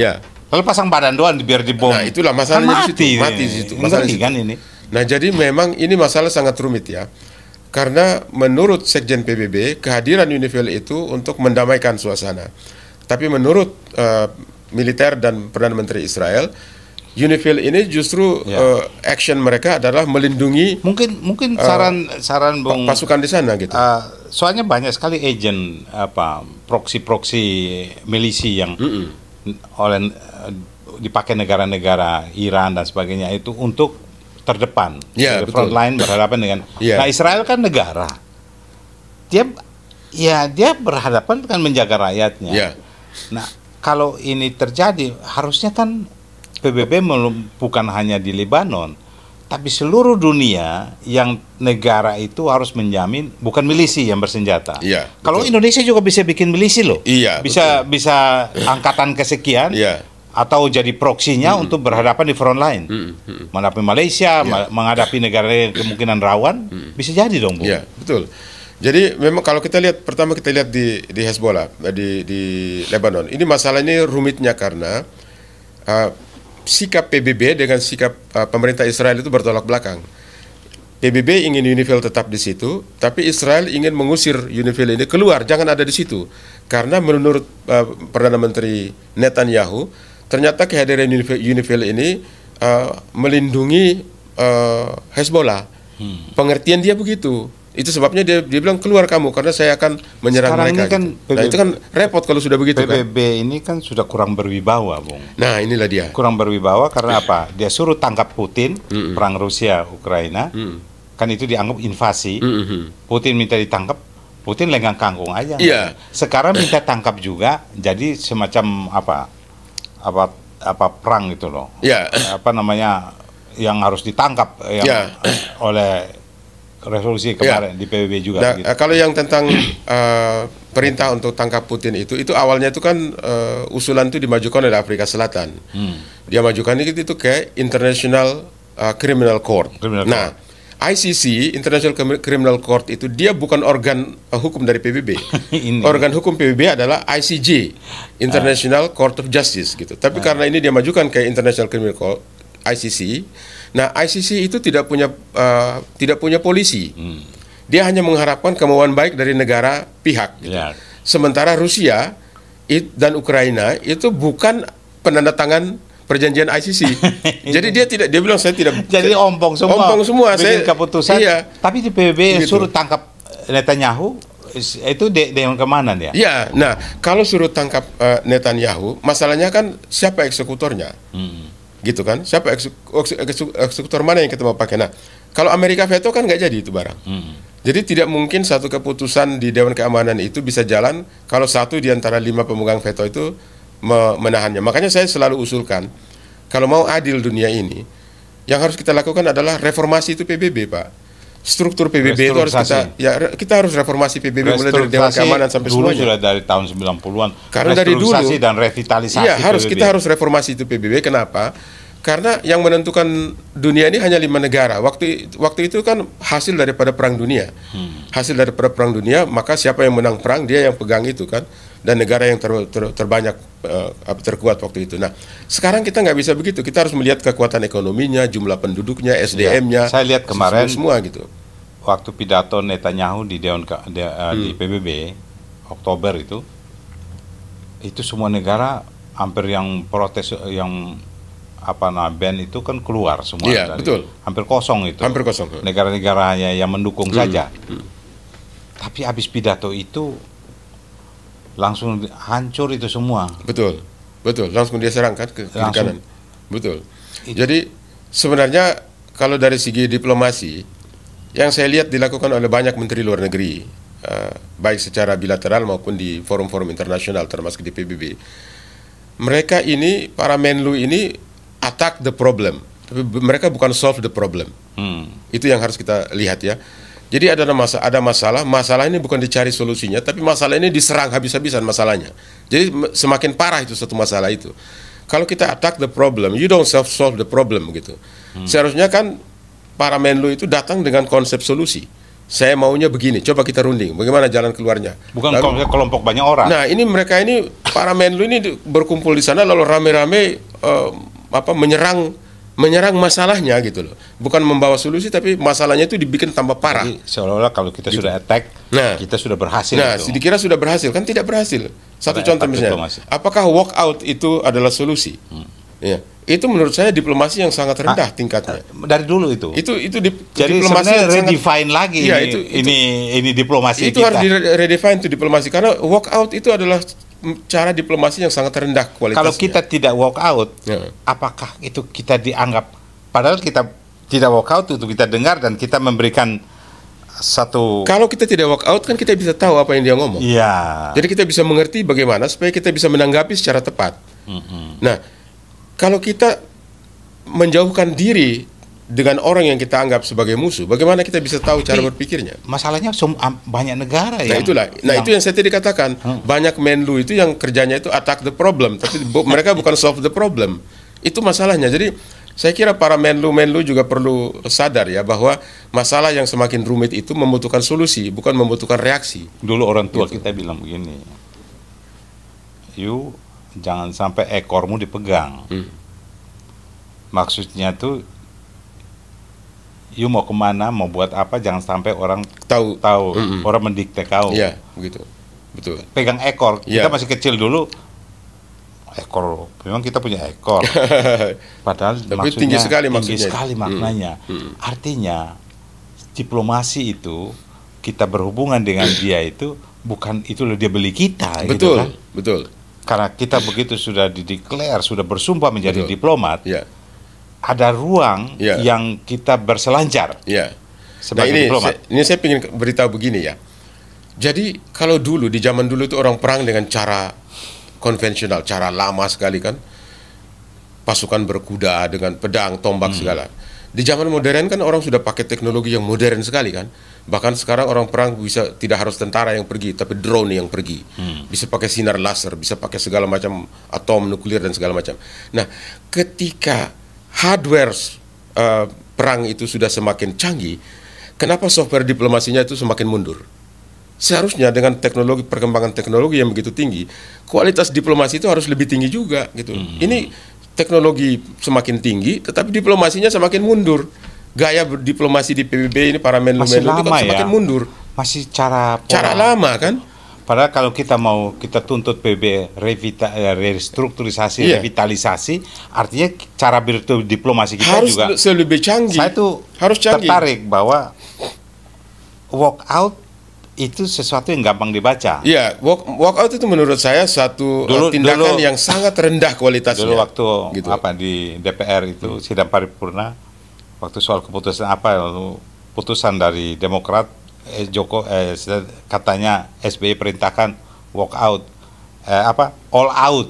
Ya. Lalu pasang badan doang biar dibom. Nah, itulah masalahnya di situ. Mati di situ. Masalah kan ini. Nah, jadi memang ini masalah sangat rumit ya. Karena menurut Sekjen PBB, kehadiran UNIFIL itu untuk mendamaikan suasana. Tapi menurut militer dan Perdana Menteri Israel, UNIFIL ini justru action mereka adalah melindungi Mungkin saran Bung pasukan di sana gitu. Soalnya banyak sekali agent proksi-proksi milisi yang oleh dipakai negara-negara Iran dan sebagainya itu untuk terdepan, Ya, di front betul. line berhadapan dengan. Ya. Nah, Israel kan negara, dia berhadapan dengan menjaga rakyatnya. Ya. Nah, kalau ini terjadi, harusnya kan PBB bukan hanya di Lebanon, tapi seluruh dunia yang negara itu harus menjamin, bukan milisi yang bersenjata. Iya, Kalau betul. Indonesia juga bisa bikin milisi loh. Iya, bisa angkatan kesekian. Iya. Atau jadi proksinya untuk berhadapan di front line. Menghadapi Malaysia, menghadapi negara yang kemungkinan rawan, bisa jadi dong, Bu. Iya, betul. Jadi memang kalau kita lihat, pertama kita lihat di Hezbollah, di Lebanon. Ini masalah ini rumitnya karena sikap PBB dengan sikap pemerintah Israel itu bertolak belakang. PBB ingin UNIFIL tetap di situ, tapi Israel ingin mengusir UNIFIL ini keluar, jangan ada di situ. Karena menurut Perdana Menteri Netanyahu, ternyata kehadiran UNIFIL ini melindungi Hezbollah. Pengertian dia begitu. Itu sebabnya dia bilang keluar kamu karena saya akan menyerang Sekarang mereka. ini kan gitu. Nah, itu kan repot kalau sudah begitu kan. PBB ini kan sudah kurang berwibawa, Bung. Nah, inilah dia. Kurang berwibawa karena apa? Dia suruh tangkap Putin, perang Rusia Ukraina. Kan itu dianggap invasi. Putin minta ditangkap, Putin lenggang kangkung aja. Iya. Sekarang minta tangkap juga, jadi semacam apa perang itu loh. Ya. Apa namanya yang harus ditangkap yang oleh resolusi kemarin di PBB juga. Nah, gitu. kalau yang tentang perintah untuk tangkap Putin itu awalnya itu kan usulan itu dimajukan oleh Afrika Selatan. Dia majukan itu ke International Criminal Court. Nah, ICC, International Criminal Court itu dia bukan organ hukum dari PBB. Organ hukum PBB adalah ICJ, International Court of Justice gitu. Tapi karena ini dia majukan ke International Criminal Court, ICC. Nah, ICC itu tidak punya polisi. Dia hanya mengharapkan kemauan baik dari negara pihak. Gitu. Sementara Rusia dan Ukraina itu bukan penandatangan perjanjian ICC. Jadi dia bilang saya tidak. Jadi ompong semua. Ompong semua. Bikin keputusan. Iya. Tapi di PBB Begitu. suruh tangkap Netanyahu itu yang kemana dia? Iya. Nah, kalau suruh tangkap Netanyahu, masalahnya kan siapa eksekutornya? Gitu kan? Siapa eksekutor mana yang kita mau pakai? Nah, kalau Amerika veto kan nggak jadi itu barang. Jadi tidak mungkin satu keputusan di Dewan Keamanan itu bisa jalan kalau satu di antara 5 pemegang veto itu menahannya. Makanya saya selalu usulkan kalau mau adil dunia ini, yang harus kita lakukan adalah reformasi itu PBB, Pak. Struktur PBB itu harus kita harus reformasi PBB mulai dari Dewan Keamanan sampai dulu semuanya. sudah dari tahun 90-an. Karena dari dulu dan revitalisasi. Iya, PBB. kita harus reformasi itu PBB. Kenapa? Karena yang menentukan dunia ini hanya 5 negara. Waktu itu kan hasil daripada perang dunia. Hasil daripada perang dunia, maka siapa yang menang perang dia yang pegang itu kan. Dan negara yang terbanyak terkuat waktu itu. Nah, sekarang kita nggak bisa begitu. Kita harus melihat kekuatan ekonominya, jumlah penduduknya, SDM-nya. Saya lihat kemarin semua gitu. Waktu pidato Netanyahu di di PBB Oktober itu semua negara hampir yang protes yang ban itu kan keluar semua. Iya, betul. Hampir kosong itu. Hampir kosong. Negara-negara yang mendukung saja. Tapi habis pidato itu langsung hancur itu semua. Betul, langsung dia serang kan ke kiri kanan. Betul. Itu. Jadi sebenarnya kalau dari segi diplomasi, yang saya lihat dilakukan oleh banyak menteri luar negeri, baik secara bilateral maupun di forum-forum internasional termasuk di PBB, mereka ini, para Menlu ini attack the problem, tapi mereka bukan solve the problem. Itu yang harus kita lihat ya. Jadi ada masalah ini bukan dicari solusinya, tapi masalah ini diserang habis-habisan masalahnya. Jadi semakin parah itu satu masalah itu. Kalau kita attack the problem, you don't solve the problem gitu. Seharusnya kan para Menlu itu datang dengan konsep solusi. Saya maunya begini, coba kita runding, bagaimana jalan keluarnya. Bukan kelompok banyak orang. Nah, ini mereka ini para Menlu ini berkumpul di sana lalu rame-rame menyerang menyerang masalahnya gitu loh, bukan membawa solusi, tapi masalahnya itu dibikin tambah parah. Jadi seolah-olah kalau kita Gitu. sudah attack, kita sudah berhasil. Nah, itu. dikira sudah berhasil, kan tidak berhasil. Satu Karena contoh efek misalnya, diplomasi. apakah walk out itu adalah solusi? Ya, itu menurut saya diplomasi yang sangat rendah tingkatnya. Dari dulu itu. Itu Jadi diplomasi sebenarnya yang sangat- redefine lagi Iya, ini diplomasi itu kita. harus redefine itu diplomasi, karena walk out itu adalah cara diplomasi yang sangat rendah kualitasnya. Kalau kita tidak walk out, Ya. apakah itu kita dianggap? Padahal kita tidak walk out itu kita dengar dan kita memberikan satu. Kalau kita tidak walk out kan kita bisa tahu apa yang dia ngomong. Iya. Jadi kita bisa mengerti bagaimana supaya kita bisa menanggapi secara tepat. Nah, kalau kita menjauhkan diri dengan orang yang kita anggap sebagai musuh, bagaimana kita bisa tahu cara berpikirnya? Masalahnya banyak negara Nah, itu yang saya tadi katakan, banyak Menlu itu yang kerjanya itu attack the problem, tapi mereka bukan solve the problem. Itu masalahnya. Jadi saya kira para Menlu juga perlu sadar ya bahwa masalah yang semakin rumit itu membutuhkan solusi, bukan membutuhkan reaksi. Dulu orang tua kita bilang begini, you jangan sampai ekormu dipegang. Maksudnya tuh, you mau kemana, mau buat apa, jangan sampai orang Tahu. orang mendikte kau. Iya, begitu. Betul. Pegang ekor. Iya. Kita masih kecil dulu, ekor. Memang kita punya ekor. Padahal Tapi maksudnya tinggi sekali tinggi maksudnya. sekali maknanya. Artinya diplomasi itu kita berhubungan dengan dia itu bukan itu loh, dia beli kita. Betul, gitu kan? betul. Karena kita begitu sudah dideklar, sudah bersumpah menjadi Betul. diplomat, Ya, ada ruang Ya. yang kita berselancar ya. Nah sebagai ini diplomat. saya ingin beritahu begini ya. Jadi kalau dulu di zaman dulu itu orang perang dengan cara konvensional, cara lama sekali kan, pasukan berkuda dengan pedang, tombak segala. Di zaman modern kan orang sudah pakai teknologi yang modern sekali kan. Bahkan sekarang orang perang bisa tidak harus tentara yang pergi, tapi drone yang pergi. Bisa pakai sinar laser, bisa pakai segala macam atom nuklir dan segala macam. Nah, ketika hardware perang itu sudah semakin canggih, kenapa software diplomasinya itu semakin mundur? Seharusnya dengan teknologi, perkembangan teknologi yang begitu tinggi, kualitas diplomasi itu harus lebih tinggi juga gitu. Ini teknologi semakin tinggi, tetapi diplomasinya semakin mundur. Gaya diplomasi di PBB ini para Masih Menlu itu lama kan semakin ya. mundur. Masih cara Lama kan? Padahal kalau kita tuntut PBB restrukturisasi, Iya. revitalisasi, artinya cara berdiplomasi kita Harus juga. lebih canggih. Saya tuh harus canggih. tertarik bahwa walk out itu sesuatu yang gampang dibaca. Iya, walk out itu menurut saya satu tindakan yang sangat rendah kualitasnya. Dulu waktu Gitu. di DPR itu sidang paripurna, waktu soal keputusan putusan dari Demokrat, katanya SBY perintahkan walk out, all out.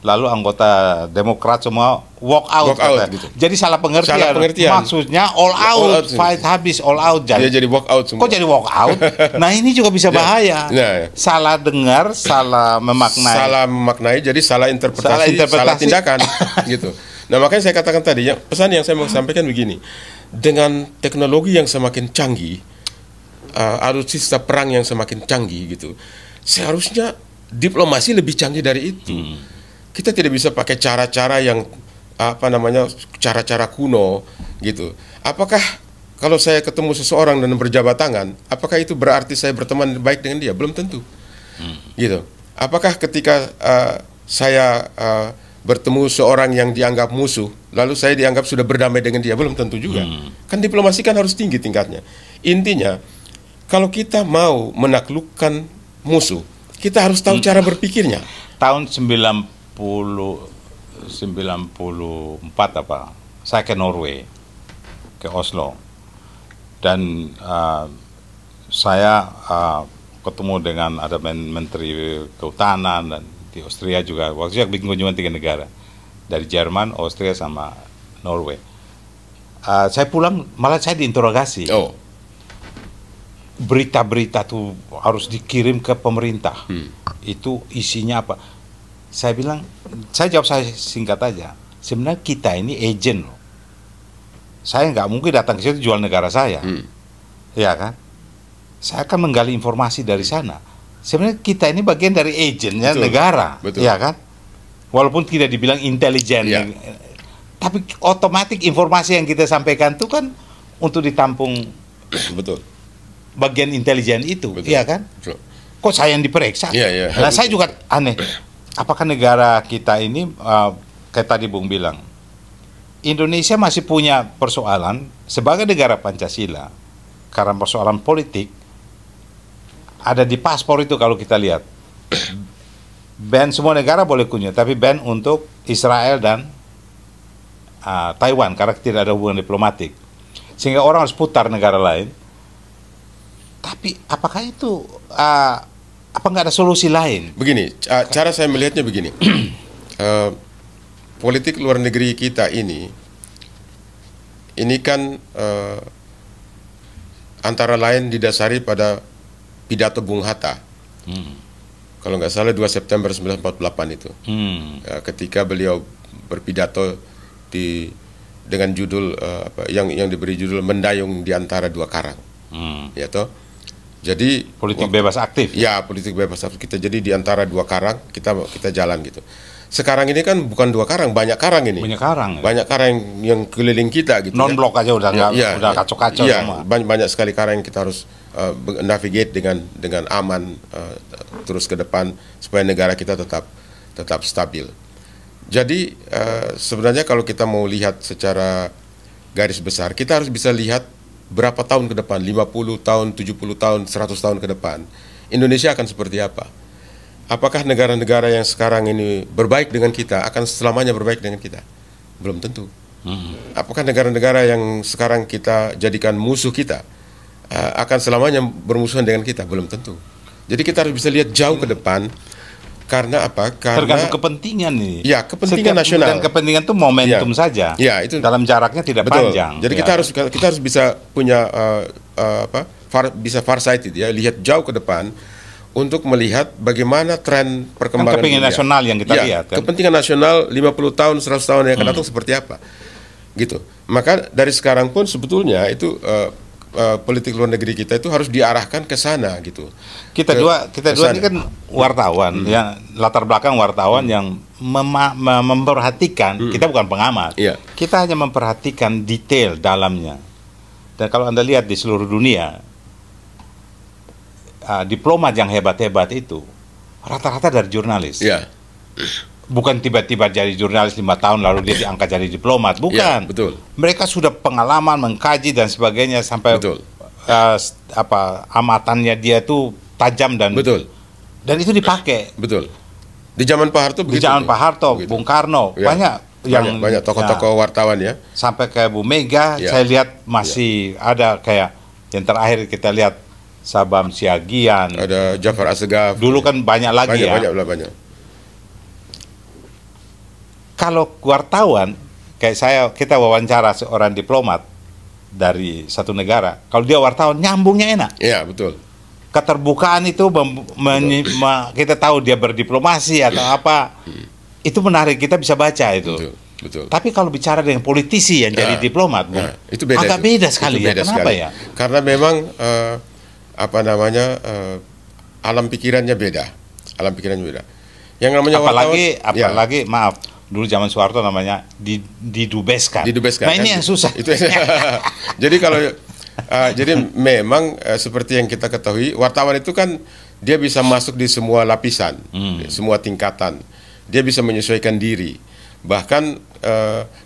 Lalu anggota Demokrat semua walk out. Walk out, gitu. Jadi salah pengertian. Salah pengertian. Maksudnya all out, fight habis, all out. Dia jadi walk out semua. Kok jadi walk out? Nah ini juga bisa bahaya. Ya. Salah dengar, salah memaknai. Salah memaknai, jadi salah interpretasi, salah tindakan, gitu. Nah makanya saya katakan tadi, pesan yang saya mau sampaikan begini, dengan teknologi yang semakin canggih, alutsista perang yang semakin canggih, gitu, seharusnya diplomasi lebih canggih dari itu. Kita tidak bisa pakai cara-cara yang cara-cara kuno, gitu. Apakah kalau saya ketemu seseorang dan berjabat tangan, apakah itu berarti saya berteman baik dengan dia? Belum tentu, gitu. Apakah ketika saya bertemu seorang yang dianggap musuh, lalu saya dianggap sudah berdamai dengan dia? Belum tentu juga. Kan diplomasi kan harus tinggi tingkatnya. Intinya, kalau kita mau menaklukkan musuh, kita harus tahu cara berpikirnya. Tahun 94 saya ke Norway, ke Oslo, dan saya ketemu dengan ada menteri kehutanan, dan di Austria juga. Waktu itu bikin kunjungan 3 negara, dari Jerman, Austria, sama Norway. Saya pulang malah saya diinterogasi. Berita-berita tuh harus dikirim ke pemerintah. Itu isinya apa? Saya bilang, saya jawab saya singkat aja. Sebenarnya kita ini agent loh. Saya nggak mungkin datang ke situ jual negara saya, ya kan? Saya akan menggali informasi dari sana. Sebenarnya kita ini bagian dari agentnya negara, ya kan? Walaupun tidak dibilang intelijen, Tapi otomatis informasi yang kita sampaikan itu kan untuk ditampung Betul. bagian intelijen itu, Betul. iya kan? Betul. Kok saya yang diperiksa? Iya, iya. Nah, saya juga aneh. Apakah negara kita ini kayak tadi Bung bilang, Indonesia masih punya persoalan sebagai negara Pancasila karena persoalan politik ada di paspor itu kalau kita lihat. Ban semua negara boleh kunjung, tapi ban untuk Israel dan Taiwan karena tidak ada hubungan diplomatik. Sehingga orang harus putar negara lain. Tapi apakah itu apa nggak ada solusi lain? Begini, cara saya melihatnya begini. Politik luar negeri kita ini kan antara lain didasari pada pidato Bung Hatta. Kalau nggak salah 2 September 1948 itu. Ketika beliau berpidato dengan judul yang diberi judul Mendayung di Antara Dua Karang. Ya toh. Jadi Politik bebas aktif. ya, politik bebas aktif kita, jadi di antara dua karang kita jalan gitu. Sekarang ini kan bukan dua karang, banyak karang ini. Banyak karang. Banyak karang yang keliling kita gitu. Non blok aja udah nggak, Ya, udah kacau-kacau ya, semua. banyak sekali karang yang kita harus navigate dengan aman terus ke depan supaya negara kita tetap stabil. Jadi sebenarnya kalau kita mau lihat secara garis besar, kita harus bisa lihat berapa tahun ke depan, 50 tahun, 70 tahun, 100 tahun ke depan, Indonesia akan seperti apa? Apakah negara-negara yang sekarang ini berbaik dengan kita akan selamanya berbaik dengan kita? Belum tentu. Apakah negara-negara yang sekarang kita jadikan musuh kita akan selamanya bermusuhan dengan kita? Belum tentu. Jadi kita harus bisa lihat jauh ke depan. Karena apa? Karena tergantung kepentingan ini. Ya, kepentingan nasional. Dan kepentingan itu momentum saja. Ya, itu dalam jaraknya tidak betul. panjang. Jadi ya. kita harus bisa punya bisa farsighted ya, lihat jauh ke depan untuk melihat bagaimana tren perkembangan kepentingan dunia. nasional yang kita Ya, lihat kan. kepentingan nasional 50 tahun, 100 tahun yang akan datang seperti apa. Gitu. Maka dari sekarang pun sebetulnya itu politik luar negeri kita itu harus diarahkan ke sana gitu. Kita dua ini kan wartawan, yang latar belakang wartawan yang memperhatikan. Kita bukan pengamat. Iya. Kita hanya memperhatikan detail dalamnya. Dan kalau Anda lihat di seluruh dunia, diplomat yang hebat-hebat itu rata-rata dari jurnalis. Iya. Bukan tiba-tiba jadi jurnalis 5 tahun lalu dia diangkat jadi diplomat, bukan. Ya, betul. Mereka sudah pengalaman mengkaji dan sebagainya sampai Betul. amatannya dia itu tajam dan Betul. dan itu dipakai. Betul. Di zaman Pak Harto Di begitu. zaman Pak Harto, Begitu. Bung Karno, Ya. banyak tokoh-tokoh wartawan ya. sampai ke Bu Mega, Ya. saya lihat masih ada kayak yang terakhir kita lihat Sabam Siagian. Ada Jafar Assegaf. Dulu kan banyak lagi banyak. Kalau wartawan kayak kita wawancara seorang diplomat dari satu negara, kalau dia wartawan nyambungnya enak. Iya, betul. Keterbukaan itu kita tahu dia berdiplomasi atau apa, itu menarik, kita bisa baca itu. Betul. Tapi kalau bicara dengan politisi yang jadi diplomat, itu beda. agak beda sekali Itu ya. beda Kenapa sekali. ya? Karena memang alam pikirannya beda. Yang namanya apalagi maaf, dulu zaman Soeharto namanya didubeskan. Didubeskan. Nah, ini yang susah. Jadi kalau jadi memang seperti yang kita ketahui, wartawan itu kan dia bisa masuk di semua lapisan, di semua tingkatan. Dia bisa menyesuaikan diri. Bahkan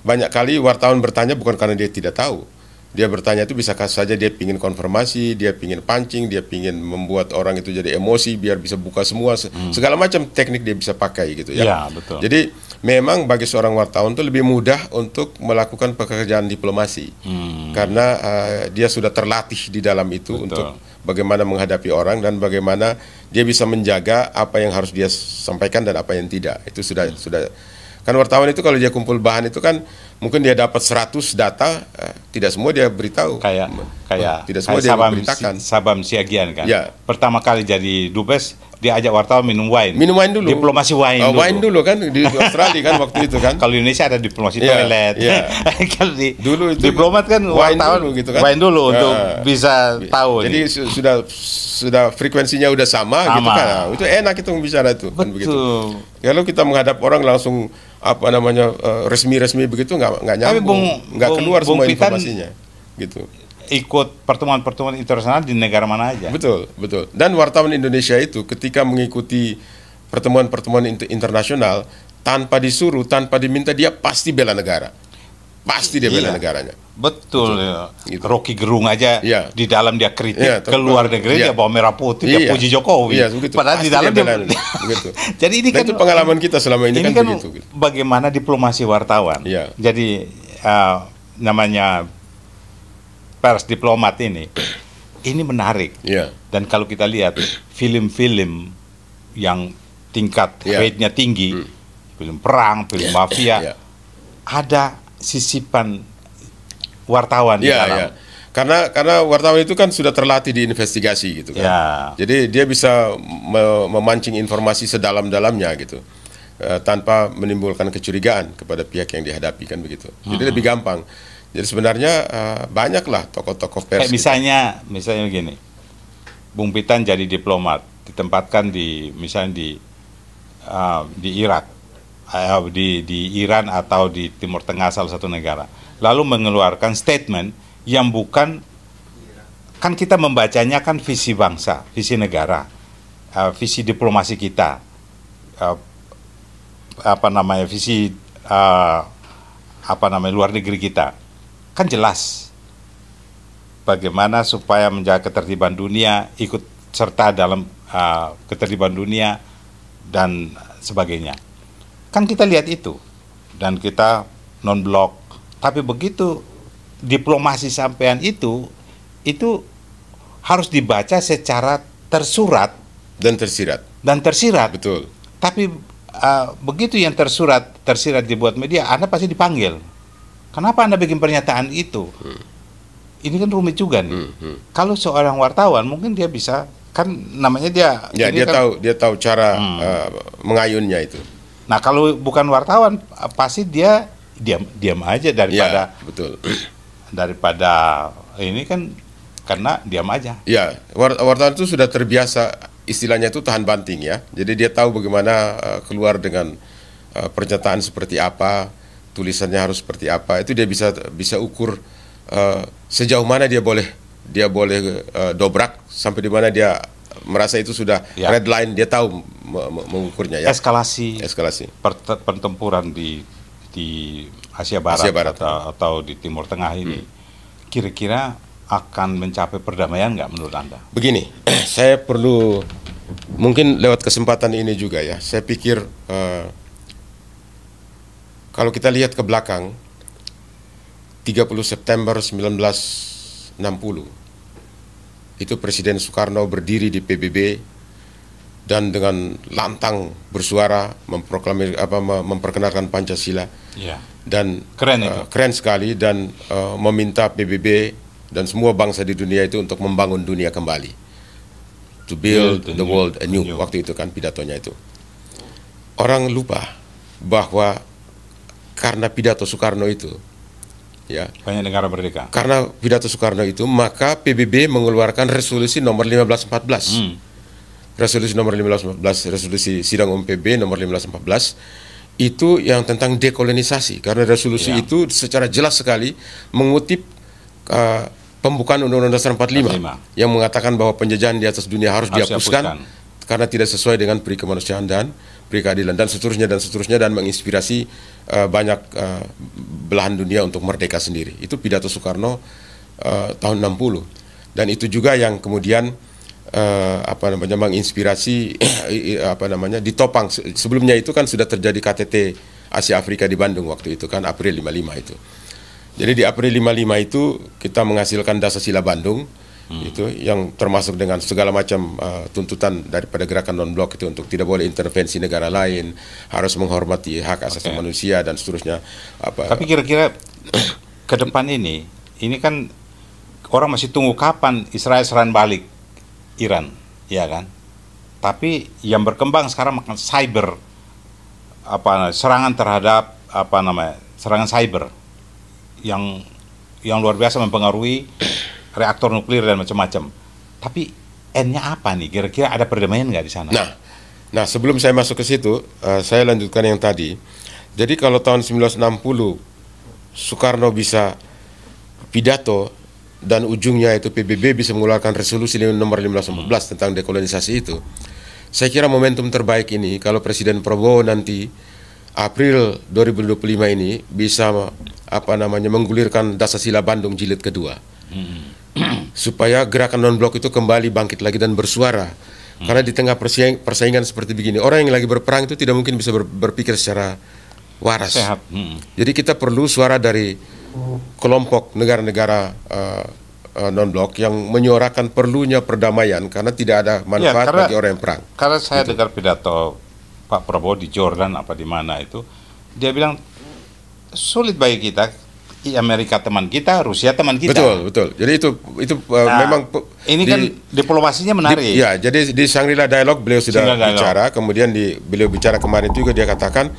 banyak kali wartawan bertanya bukan karena dia tidak tahu. Dia bertanya itu bisa saja dia pingin konfirmasi, dia pingin pancing, dia pingin membuat orang itu jadi emosi biar bisa buka semua segala macam teknik dia bisa pakai gitu ya. Ya, betul. Jadi memang bagi seorang wartawan itu lebih mudah untuk melakukan pekerjaan diplomasi karena dia sudah terlatih di dalam itu. Betul. Untuk bagaimana menghadapi orang dan bagaimana dia bisa menjaga apa yang harus dia sampaikan dan apa yang tidak. Itu sudah kan wartawan itu kalau dia kumpul bahan itu kan mungkin dia dapat 100 data, tidak semua dia beritahu. Kayak tidak semua dia beritakan. Sabam Siagian kan. Ya. Pertama kali jadi dubes dia ajak wartawan minum wine. Minum wine dulu. Diplomasi wine dulu. Wine dulu kan di Australia kan waktu itu kan. Kalau di Indonesia ada diplomasi Iya, toilet. iya. Kalau di Dulu itu diplomat kan wine wartawan dulu gitu kan. wine dulu untuk Ah. bisa tahu. Jadi nih. sudah frekuensinya udah sama, gitu Sama. kan. Nah, itu enak itu bicara itu kan begitu. Betul. Kalau kita menghadap orang langsung apa namanya resmi-resmi begitu nggak Tapi nyambung, nggak keluar Bung semua Pitan informasinya gitu. ikut pertemuan-pertemuan internasional di negara mana aja. Betul, betul. Dan wartawan Indonesia itu ketika mengikuti pertemuan-pertemuan internasional tanpa disuruh, tanpa diminta, dia pasti bela negara. Pasti dia bela Iya. negaranya. Betul, ya. Gitu. Rocky Gerung aja Iya. di dalam dia kritik, Iya, ke luar negeri iya. dia bawa merah putih, dia Iya. puji Jokowi. Iya, begitu. Padahal di Pasti dalam dia dia, bela begitu. Jadi ini Nah, kan itu pengalaman kita selama ini kan begitu. Gitu. bagaimana diplomasi wartawan. Iya. Jadi namanya pers diplomat ini menarik. Iya. Dan kalau kita lihat film-film yang tingkat Iya. rate-nya tinggi, film perang, film mafia, Iya. ada sisipan wartawan di Iya, dalam. iya. Karena wartawan itu kan sudah terlatih di investigasi gitu kan. Ya. Jadi dia bisa memancing informasi sedalam-dalamnya gitu. Tanpa menimbulkan kecurigaan kepada pihak yang dihadapi kan begitu. Jadi lebih gampang. Jadi sebenarnya banyaklah tokoh-tokoh pers. Kayak misalnya begini, Bung Pitan jadi diplomat, ditempatkan misalnya di Irak, di Iran atau di Timur Tengah salah satu negara, lalu mengeluarkan statement yang bukan, kan kita membacanya kan visi bangsa, visi negara, visi diplomasi kita, visi luar negeri kita. Kan jelas bagaimana supaya menjaga ketertiban dunia, ikut serta dalam ketertiban dunia dan sebagainya. Kan kita lihat itu dan kita non-blok. Tapi begitu diplomasi sampean itu harus dibaca secara tersurat dan tersirat. Betul. Tapi begitu yang tersirat dibuat media, Anda pasti dipanggil. Kenapa Anda bikin pernyataan itu? Ini kan rumit juga nih. Kalau seorang wartawan mungkin dia bisa, kan namanya dia. Ya, dia tahu cara mengayunnya itu. Nah, kalau bukan wartawan pasti dia diam aja daripada. Ya, betul. Daripada ini kan karena diam aja. Ya, wartawan itu sudah terbiasa, istilahnya itu tahan banting ya. Jadi dia tahu bagaimana keluar dengan pernyataan seperti apa, tulisannya harus seperti apa. Itu dia bisa ukur sejauh mana dia boleh dobrak, sampai di mana dia merasa itu sudah red line, dia tahu mengukurnya ya. Eskalasi pertempuran di Asia Barat, atau di Timur Tengah ini kira-kira akan mencapai perdamaian nggak menurut Anda? Begini, saya perlu mungkin lewat kesempatan ini juga ya, saya pikir kalau kita lihat ke belakang 30 September 1960 itu Presiden Soekarno berdiri di PBB dan dengan lantang bersuara memperkenalkan Pancasila. Ya. Dan keren sekali, dan meminta PBB dan semua bangsa di dunia itu untuk membangun dunia kembali, to build the world anew. Waktu itu kan pidatonya itu. Orang lupa bahwa karena pidato Soekarno itu, ya, banyak negara merdeka. karena pidato Soekarno itu, maka PBB mengeluarkan resolusi nomor 1514. Resolusi nomor 1514, resolusi Sidang Umum PBB nomor 1514 itu yang tentang dekolonisasi, karena resolusi itu secara jelas sekali mengutip pembukaan Undang-Undang Dasar 45 yang mengatakan bahwa penjajahan di atas dunia harus dihapuskan karena tidak sesuai dengan peri kemanusiaan dan peri keadilan dan seterusnya dan menginspirasi banyak belahan dunia untuk merdeka sendiri. Itu pidato Soekarno tahun 60, dan itu juga yang kemudian menginspirasi ditopang. Sebelumnya itu kan sudah terjadi KTT Asia Afrika di Bandung waktu itu kan, April 55 itu. Jadi di April 55 itu kita menghasilkan Dasar-Sila Bandung itu, yang termasuk dengan segala macam tuntutan daripada gerakan non-blok itu untuk tidak boleh intervensi negara lain, harus menghormati hak asasi manusia dan seterusnya. Tapi kira-kira ke depan ini kan orang masih tunggu kapan Israel serang balik Iran, ya kan? Tapi yang berkembang sekarang makan cyber, serangan terhadap serangan cyber yang luar biasa mempengaruhi reaktor nuklir dan macam-macam. Tapi N-nya apa nih? Kira-kira ada perdamaian nggak di sana? Nah, sebelum saya masuk ke situ, saya lanjutkan yang tadi. Jadi kalau tahun 1960 Soekarno bisa pidato dan ujungnya itu PBB bisa mengeluarkan resolusi nomor 1514 tentang dekolonisasi itu. Saya kira momentum terbaik ini kalau Presiden Prabowo nanti April 2025 ini bisa menggulirkan Dasar-Sila Bandung jilid kedua. Supaya gerakan non-blok itu kembali bangkit lagi dan bersuara. Karena di tengah persaingan seperti begini, orang yang lagi berperang itu tidak mungkin bisa berpikir secara waras. Sehat. Jadi kita perlu suara dari kelompok negara-negara non-blok yang menyuarakan perlunya perdamaian karena tidak ada manfaat bagi orang yang perang. Karena saya dengar pidato Pak Prabowo di Jordan di mana itu, dia bilang sulit bagi kita, Amerika teman kita, Rusia teman kita. Betul. Jadi itu memang ini kan diplomasinya menarik. Ya, jadi di Shangri-La Dialogue beliau sudah bicara, kemudian beliau bicara kemarin juga dia katakan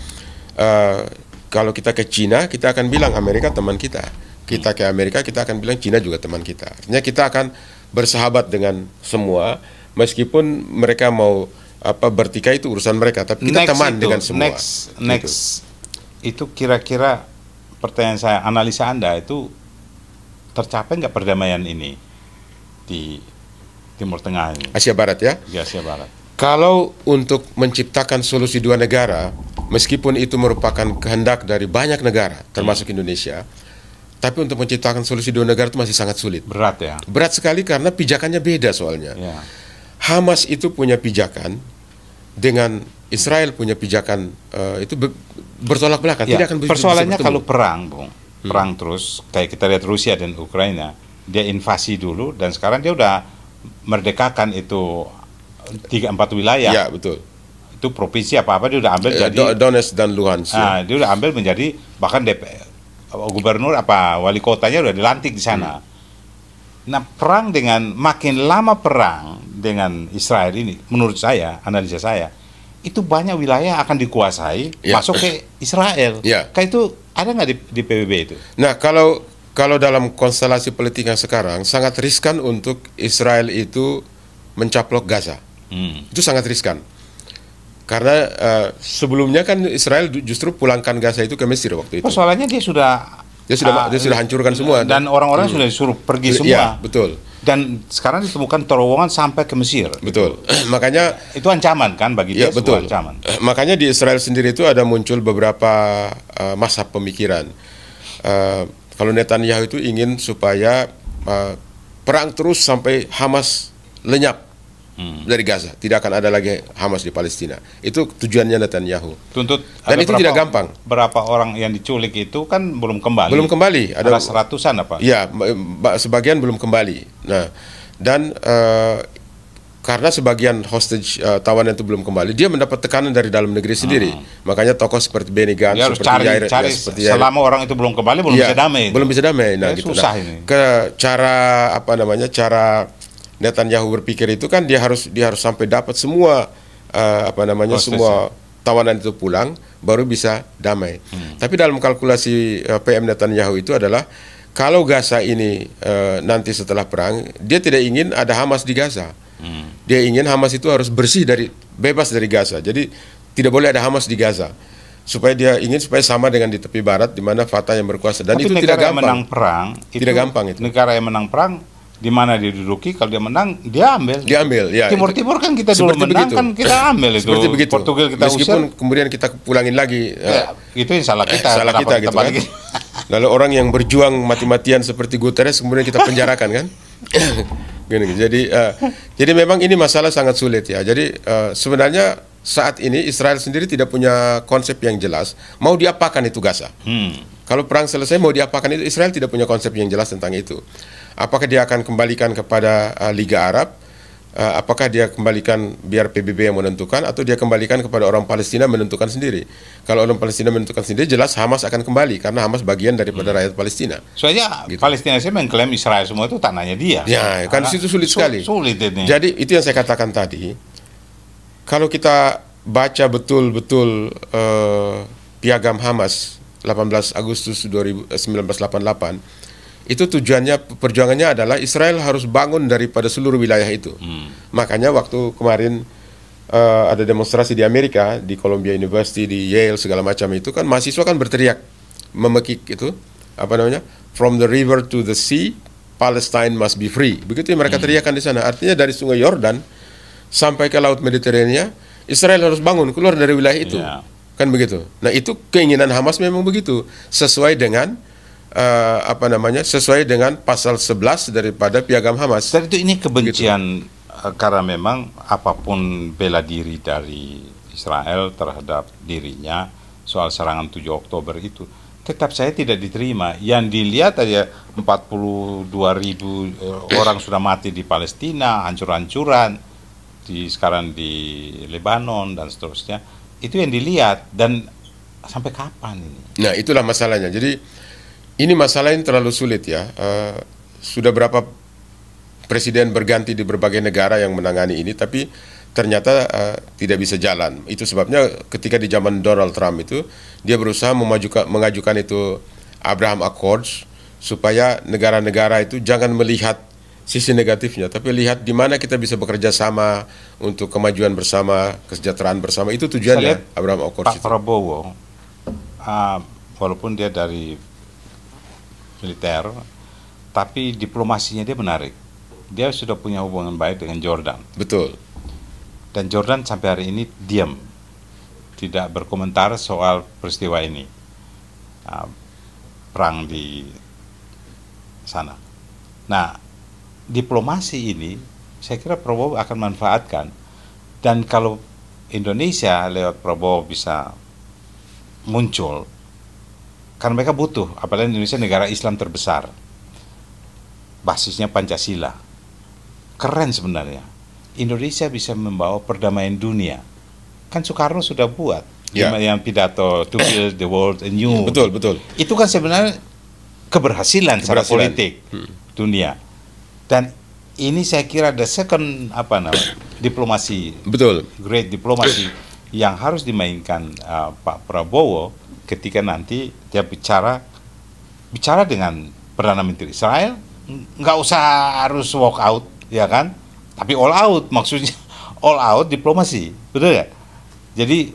kalau kita ke Cina, kita akan bilang Amerika teman kita. Kita ke Amerika, kita akan bilang Cina juga teman kita. Artinya kita akan bersahabat dengan semua, meskipun mereka mau bertikai itu urusan mereka, tapi kita teman dengan semua. Next itu kira-kira pertanyaan saya, analisa Anda itu tercapai nggak perdamaian ini di Timur Tengah ini? Asia Barat ya? Di Asia Barat. Kalau untuk menciptakan solusi dua negara, meskipun itu merupakan kehendak dari banyak negara, termasuk Indonesia, tapi untuk menciptakan solusi dua negara itu masih sangat sulit. Berat ya? Berat sekali karena pijakannya beda soalnya. Ya. Hamas itu punya pijakan dengan Israel punya pijakan itu bertolak belakang. Ya, tidak akan persoalannya bisa kalau perang, Bung, perang terus kayak kita lihat Rusia dan Ukraina, dia invasi dulu dan sekarang dia udah merdekakan itu 3-4 wilayah. Ya, betul. Itu provinsi apa-apa dia udah ambil jadi Donetsk dan Luhansk. Dia udah ambil menjadi bahkan gubernur wali kotanya udah dilantik di sana. Nah, perang dengan makin lama perang dengan Israel ini, menurut saya, analisa saya, itu banyak wilayah akan dikuasai masuk ke Israel. Kayak itu ada nggak di PBB itu? Nah, kalau dalam konstelasi politik yang sekarang sangat riskan untuk Israel itu mencaplok Gaza. Itu sangat riskan. Karena sebelumnya kan Israel justru pulangkan Gaza itu ke Mesir waktu itu. Persoalannya dia sudah hancurkan semua. Dan orang-orang sudah disuruh pergi semua. Ya, betul. Dan sekarang ditemukan terowongan sampai ke Mesir. Betul. Makanya itu ancaman kan bagi dia, betul. Ancaman. Makanya di Israel sendiri itu ada muncul beberapa mazhab pemikiran. Kalau Netanyahu itu ingin supaya perang terus sampai Hamas lenyap dari Gaza, tidak akan ada lagi Hamas di Palestina. Itu tujuannya Netanyahu. Dan itu tidak gampang. Berapa orang yang diculik itu kan belum kembali. Belum kembali. Ada seratusan apa? Ya, sebagian belum kembali. Nah, dan karena sebagian hostage tawanan itu belum kembali, dia mendapat tekanan dari dalam negeri sendiri. Makanya tokoh seperti Benny Gantz, seperti Yair, selama orang itu belum kembali belum bisa damai. Belum bisa damai. Nah, gitu. Susah ini. Cara Netanyahu berpikir itu kan dia harus sampai dapat semua semua tawanan itu pulang baru bisa damai. Tapi dalam kalkulasi PM Netanyahu itu adalah kalau Gaza ini nanti setelah perang, dia tidak ingin ada Hamas di Gaza. Dia ingin Hamas itu harus bebas dari Gaza. Jadi tidak boleh ada Hamas di Gaza. Supaya sama dengan di tepi barat di mana Fatah yang berkuasa. Dan tapi itu tidak gampang. Tidak gampang itu. Negara yang menang perang di mana dia duduki, kalau dia menang dia ambil. Ya. Timur kan kita dulu menang kan kita ambil itu. Seperti begitu. Portugal kita meskipun kemudian kita pulangin lagi. Itu yang salah kita. Salah kita gitu kan. Lalu orang yang berjuang mati-matian seperti Guterres kemudian kita penjarakan kan. Gini. Jadi memang ini masalah sangat sulit ya. Jadi sebenarnya saat ini Israel sendiri tidak punya konsep yang jelas mau diapakan itu Gaza. Kalau perang selesai mau diapakan itu, Israel tidak punya konsep yang jelas tentang itu. Apakah dia akan kembalikan kepada Liga Arab? Apakah dia kembalikan biar PBB yang menentukan, atau dia kembalikan kepada orang Palestina menentukan sendiri? Kalau orang Palestina menentukan sendiri, jelas Hamas akan kembali karena Hamas bagian daripada rakyat Palestina. Soalnya gitu. Palestina sih mengklaim Israel semua itu tanahnya dia. Ya, kan itu sulit sekali. Sulit ini. Jadi itu yang saya katakan tadi. kalau kita baca betul-betul piagam Hamas 18 Agustus 1988, itu tujuannya, perjuangannya adalah Israel harus bangun daripada seluruh wilayah itu. Makanya waktu kemarin ada demonstrasi di Amerika, di Columbia University, di Yale, segala macam itu kan mahasiswa kan berteriak, memekik itu, apa namanya, from the river to the sea, Palestine must be free. Begitu yang mereka teriakkan di sana. Artinya dari sungai Yordan sampai ke Laut Mediterania, Israel harus bangun, keluar dari wilayah itu. Kan begitu. Nah, itu keinginan Hamas memang begitu, sesuai dengan sesuai dengan pasal 11 daripada piagam Hamas. Dan itu ini kebencian karena memang apapun bela diri dari Israel terhadap dirinya soal serangan 7 Oktober itu, tetap saya tidak diterima. Yang dilihat aja 42.000 orang sudah mati di Palestina, hancur-hancuran sekarang di Lebanon dan seterusnya. Itu yang dilihat, dan sampai kapan ini? Nah, itulah masalahnya. Jadi ini masalah yang terlalu sulit ya. Sudah berapa presiden berganti di berbagai negara yang menangani ini, tapi ternyata tidak bisa jalan. Itu sebabnya ketika di zaman Donald Trump itu, dia berusaha mengajukan itu Abraham Accords, supaya negara-negara itu jangan melihat sisi negatifnya, tapi lihat di mana kita bisa bekerja sama untuk kemajuan bersama, kesejahteraan bersama. Itu tujuannya Abraham Accords. Pak Prabowo, walaupun dia dari militer, tapi diplomasinya dia menarik. Dia sudah punya hubungan baik dengan Jordan. Betul. Dan Jordan sampai hari ini diam, tidak berkomentar soal peristiwa ini, perang di sana. Nah, diplomasi ini saya kira Prabowo akan manfaatkan, dan kalau Indonesia lewat Prabowo bisa muncul, karena mereka butuh, apalagi Indonesia negara Islam terbesar, basisnya Pancasila, keren sebenarnya. Indonesia bisa membawa perdamaian dunia. Kan Soekarno sudah buat yang pidato to build the world anew. Betul, betul. Itu kan sebenarnya keberhasilan secara politik dunia. Dan ini saya kira the second diplomasi, betul, great diplomasi yang harus dimainkan Pak Prabowo ketika nanti dia bicara dengan Perdana Menteri Israel. Nggak usah harus walk out, ya kan? Tapi all out, maksudnya all out diplomasi, betul nggak? Jadi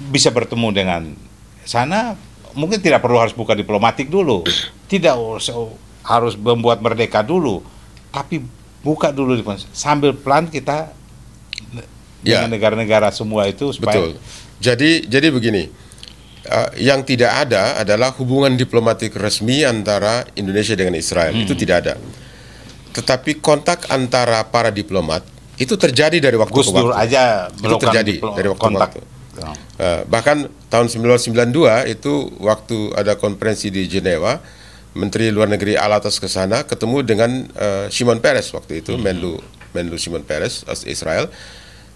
bisa bertemu dengan sana, mungkin tidak perlu harus buka diplomatik dulu, tidak harus membuat merdeka dulu, tapi buka dulu diplomasi, sambil pelan kita dengan negara-negara semua itu supaya. Betul. Jadi begini, yang tidak ada adalah hubungan diplomatik resmi antara Indonesia dengan Israel. Itu tidak ada. Tetapi kontak antara para diplomat itu terjadi dari waktu ke waktu. Aja itu terjadi dari waktu ke waktu. Bahkan tahun 1992 itu waktu ada konferensi di Jenewa, Menteri Luar Negeri Alatas ke sana ketemu dengan Shimon Peres waktu itu, Menlu Shimon Peres Israel.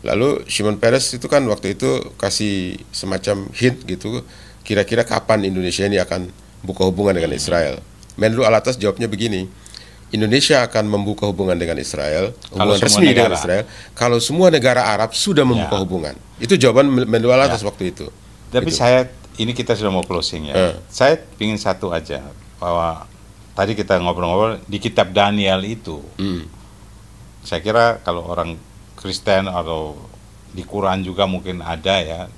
Lalu Shimon Peres itu kan waktu itu kasih semacam hint gitu, kira-kira kapan Indonesia ini akan buka hubungan dengan Israel. Menlu Alatas jawabnya begini, Indonesia akan membuka hubungan dengan Israel, hubungan resmi dengan Israel, kalau semua negara Arab sudah membuka hubungan. Itu jawaban Menlu Alatas waktu itu. Tapi gitu. Ini kita sudah mau closing ya. Saya ingin satu aja, bahwa tadi kita ngobrol-ngobrol di kitab Daniel itu, saya kira kalau orang Kristen atau di Quran juga mungkin ada ya,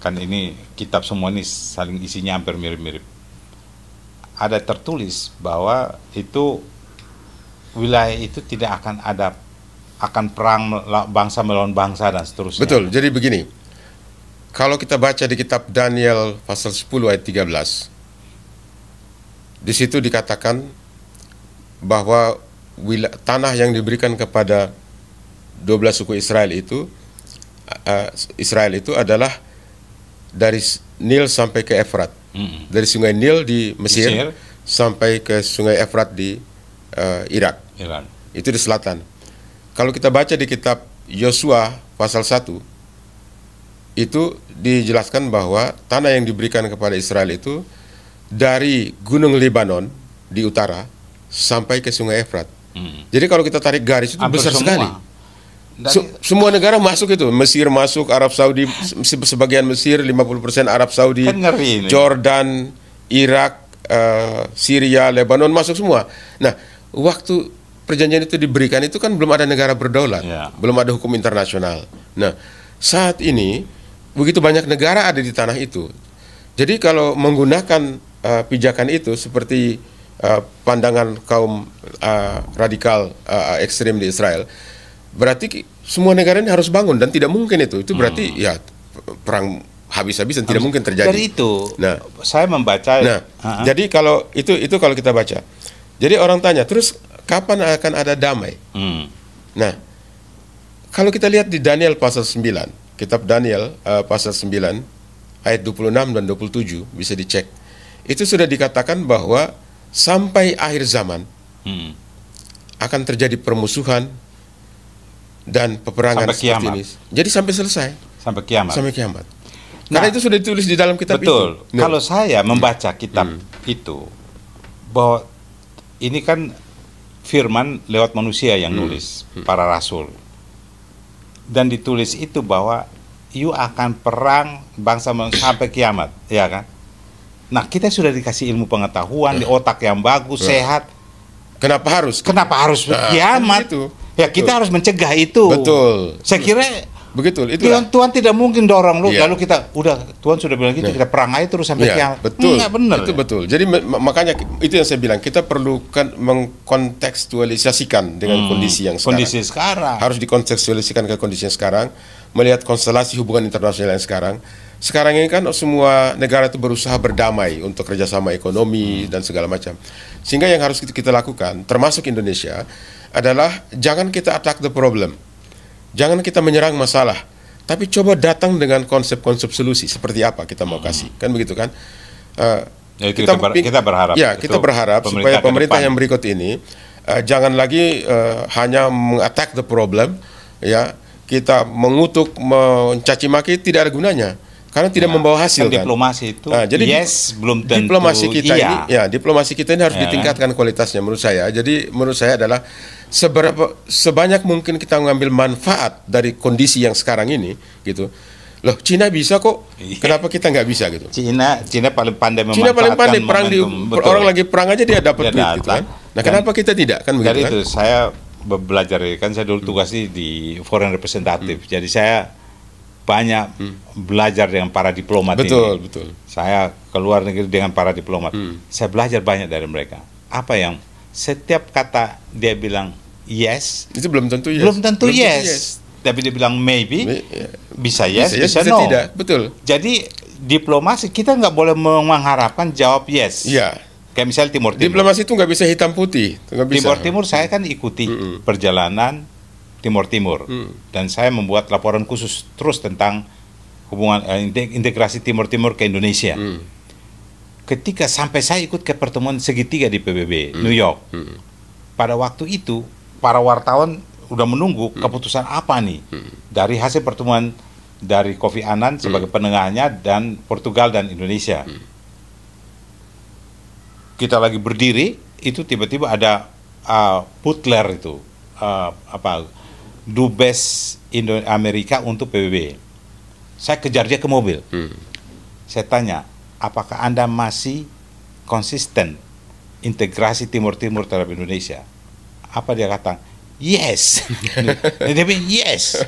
kan ini kitab semua ini saling isinya hampir mirip-mirip. Ada tertulis bahwa itu wilayah itu tidak akan perang bangsa melawan bangsa dan seterusnya. Betul. Jadi begini, kalau kita baca di kitab Daniel pasal 10 ayat 13, di situ dikatakan bahwa tanah yang diberikan kepada 12 suku Israel itu adalah dari Nil sampai ke Efrat, dari sungai Nil di Mesir sampai ke sungai Efrat di Irak. Itu di selatan. Kalau kita baca di kitab Yosua pasal 1, itu dijelaskan bahwa tanah yang diberikan kepada Israel itu dari Gunung Lebanon di utara sampai ke sungai Efrat. Jadi kalau kita tarik garis itu hampir besar semua. sekali. Semua negara masuk itu, Mesir masuk, Arab Saudi, sebagian Mesir, 50% Arab Saudi, Kan ngeri ini. Jordan, Irak, Syria, Lebanon masuk semua. Nah, waktu perjanjian itu diberikan itu kan belum ada negara berdaulat, Ya. belum ada hukum internasional. Nah, saat ini begitu banyak negara ada di tanah itu. Jadi kalau menggunakan pijakan itu seperti pandangan kaum radikal ekstrem di Israel, berarti semua negara ini harus bangun dan tidak mungkin itu. Itu berarti ya perang habis-habisan tidak mungkin terjadi. Dari itu, Nah, saya membaca. Nah, jadi kalau itu kalau kita baca. Jadi orang tanya, terus kapan akan ada damai? Nah, kalau kita lihat di Daniel pasal 9, kitab Daniel pasal 9 ayat 26 dan 27 bisa dicek. Itu sudah dikatakan bahwa sampai akhir zaman akan terjadi permusuhan dan peperangan Sampai seperti kiamat. ini. Jadi sampai selesai, Sampai kiamat. sampai kiamat. Nah, Karena itu sudah ditulis di dalam kitab betul. itu. Nah, Kalau saya membaca kitab itu, bahwa ini kan firman lewat manusia yang nulis, para rasul. Dan ditulis itu bahwa you akan perang bangsa sampai kiamat, ya kan? Nah, kita sudah dikasih ilmu pengetahuan, di otak yang bagus, sehat. kenapa harus? Kenapa harus Nah, kiamat? kan gitu. Ya, kita harus mencegah itu. Betul. Saya kira Begitu, itulah. Tuhan tidak mungkin dorong lu, Iya. lalu kita udah Tuhan sudah bilang gitu, kita perang aja terus sampai Ya, kiamat. betul. Nggak benar. Itu ya? betul. Jadi makanya itu yang saya bilang, kita perlukan mengkontekstualisasikan dengan kondisi yang sekarang. Kondisi sekarang. Harus dikontekstualisasikan ke kondisi yang sekarang, melihat konstelasi hubungan internasional yang sekarang. Sekarang ini kan semua negara itu berusaha berdamai untuk kerjasama ekonomi dan segala macam. Sehingga yang harus kita lakukan, termasuk Indonesia, adalah jangan kita attack the problem. Jangan kita menyerang masalah, tapi coba datang dengan konsep-konsep solusi seperti apa kita mau kasih, kan begitu kan? Ya, kita berharap. Ya, kita berharap supaya pemerintah yang berikut ini jangan lagi hanya mengattack the problem, ya, kita mengutuk, mencaci maki tidak ada gunanya. Karena tidak membawa hasil kan. Diplomasi itu jadi belum tentu diplomasi kita iya. ini, ya, diplomasi kita ini harus ditingkatkan kualitasnya menurut saya. Jadi menurut saya adalah sebanyak mungkin kita mengambil manfaat dari kondisi yang sekarang ini, gitu. Loh, Cina bisa kok, kenapa kita nggak bisa gitu? Cina paling pandai memanfaatkan Cina paling pandai perang momentum. orang lagi perang aja dia dapat Dia duit gitu datang. kan. Nah, kenapa kita tidak kan begitu Dari kan? itu saya belajar, kan saya dulu tugasnya di foreign representative. Jadi saya banyak belajar dengan para diplomat Betul, ini. betul. Saya keluar negeri dengan para diplomat. Saya belajar banyak dari mereka. Apa yang setiap kata dia bilang yes, Itu belum tentu yes. belum tentu yes. Tapi dia bilang maybe, bisa yes, bisa no. tidak. Betul. Jadi diplomasi kita nggak boleh mengharapkan jawab yes. Iya. Kayak misalnya Timur Timur. Diplomasi itu nggak bisa hitam putih. Nggak bisa. Timur Timur saya kan ikuti perjalanan Timur Timur dan saya membuat laporan khusus terus tentang hubungan integrasi Timur Timur ke Indonesia. Ketika sampai saya ikut ke pertemuan segitiga di PBB New York, pada waktu itu para wartawan udah menunggu keputusan apa nih dari hasil pertemuan dari Kofi Annan sebagai penengahnya dan Portugal dan Indonesia. Kita lagi berdiri, itu tiba-tiba ada Butler itu Dubes Amerika untuk PBB. Saya kejar dia ke mobil. Saya tanya, apakah Anda masih konsisten integrasi Timur Timur terhadap Indonesia? Apa dia kata? Yes. Dia bilang yes.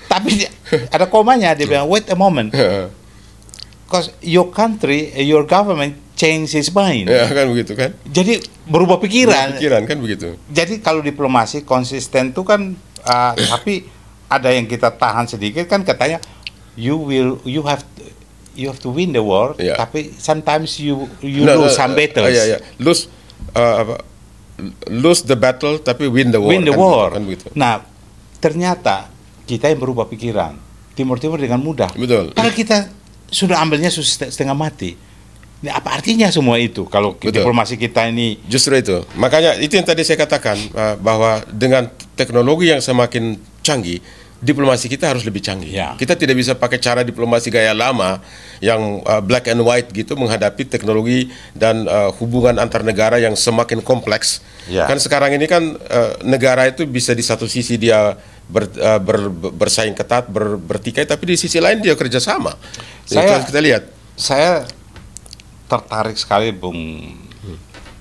Tapi ada komanya, dia bilang wait a moment. Because your country, your government change his mind. Ya kan begitu kan? Jadi berubah pikiran. Pikiran kan begitu. Jadi kalau diplomasi konsisten itu kan, tapi ada yang kita tahan sedikit kan, katanya you have to win the war, tapi sometimes you lose some battles. Lose the battle tapi win the war. Win the war. Kan begitu. Nah, ternyata kita yang berubah pikiran. Timur Timur dengan mudah. Betul. Padahal kita sudah ambilnya setengah mati. Ini apa artinya semua itu kalau diplomasi kita ini? Justru itu. Makanya itu yang tadi saya katakan, bahwa dengan teknologi yang semakin canggih, diplomasi kita harus lebih canggih. Ya. Kita tidak bisa pakai cara diplomasi gaya lama yang black and white gitu menghadapi teknologi dan hubungan antar negara yang semakin kompleks. Ya. Kan sekarang ini kan negara itu bisa di satu sisi dia bersaing ketat, bertikai, tapi di sisi lain dia kerjasama. Itu kita lihat. Saya tertarik sekali Bung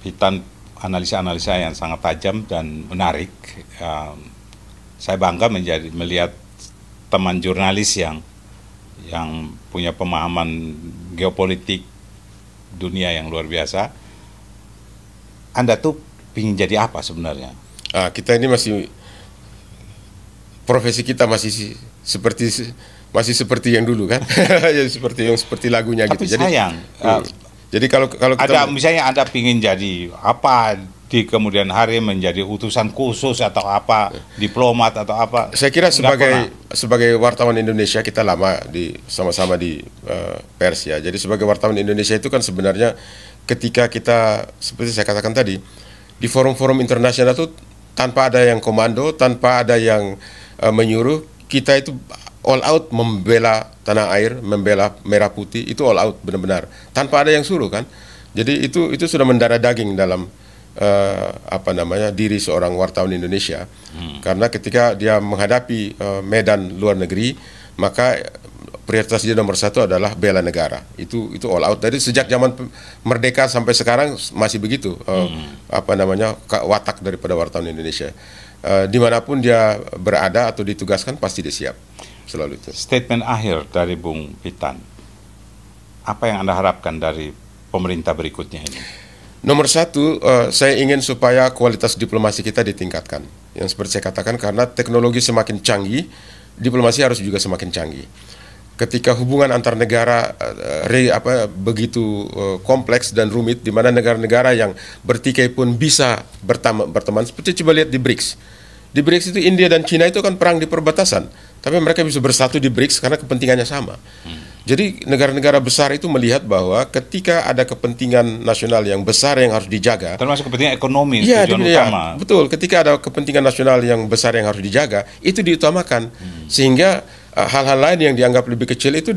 Pitan, analisa-analisa yang sangat tajam dan menarik. Saya bangga melihat teman jurnalis yang punya pemahaman geopolitik dunia yang luar biasa. Anda tuh ingin jadi apa sebenarnya? Kita ini profesi kita masih seperti yang dulu kan, ya, seperti lagunya. Tapi gitu. Sayang. Jadi kalau kita misalnya Anda ingin jadi apa di kemudian hari, menjadi utusan khusus atau apa, diplomat atau apa? Saya kira sebagai wartawan Indonesia, kita lama sama-sama di pers ya. Jadi sebagai wartawan Indonesia itu kan sebenarnya ketika kita, seperti saya katakan tadi, di forum-forum internasional itu tanpa ada yang komando, tanpa ada yang menyuruh, kita itu all out membela tanah air, membela merah putih, itu all out benar-benar tanpa ada yang suruh kan. Jadi itu sudah mendarah daging dalam diri seorang wartawan Indonesia. Karena ketika dia menghadapi medan luar negeri, maka prioritas dia nomor satu adalah bela negara. Itu all out. Dari sejak zaman merdeka sampai sekarang masih begitu watak daripada wartawan Indonesia. Dimanapun dia berada atau ditugaskan pasti dia siap. Selalu itu. Statement akhir dari Bung Pitan, apa yang Anda harapkan dari pemerintah berikutnya ini? Nomor satu, saya ingin supaya kualitas diplomasi kita ditingkatkan. Yang seperti saya katakan, karena teknologi semakin canggih, diplomasi harus juga semakin canggih. Ketika hubungan antar negara begitu kompleks dan rumit, di mana negara-negara yang bertikai pun bisa berteman. Seperti coba lihat di BRICS. Di BRICS itu India dan China itu kan perang di perbatasan, tapi mereka bisa bersatu di BRICS karena kepentingannya sama. Jadi negara-negara besar itu melihat bahwa ketika ada kepentingan nasional yang besar yang harus dijaga, termasuk kepentingan ekonomi, tujuan utama. Betul, ketika ada kepentingan nasional yang besar yang harus dijaga, itu diutamakan. Sehingga hal-hal lain yang dianggap lebih kecil itu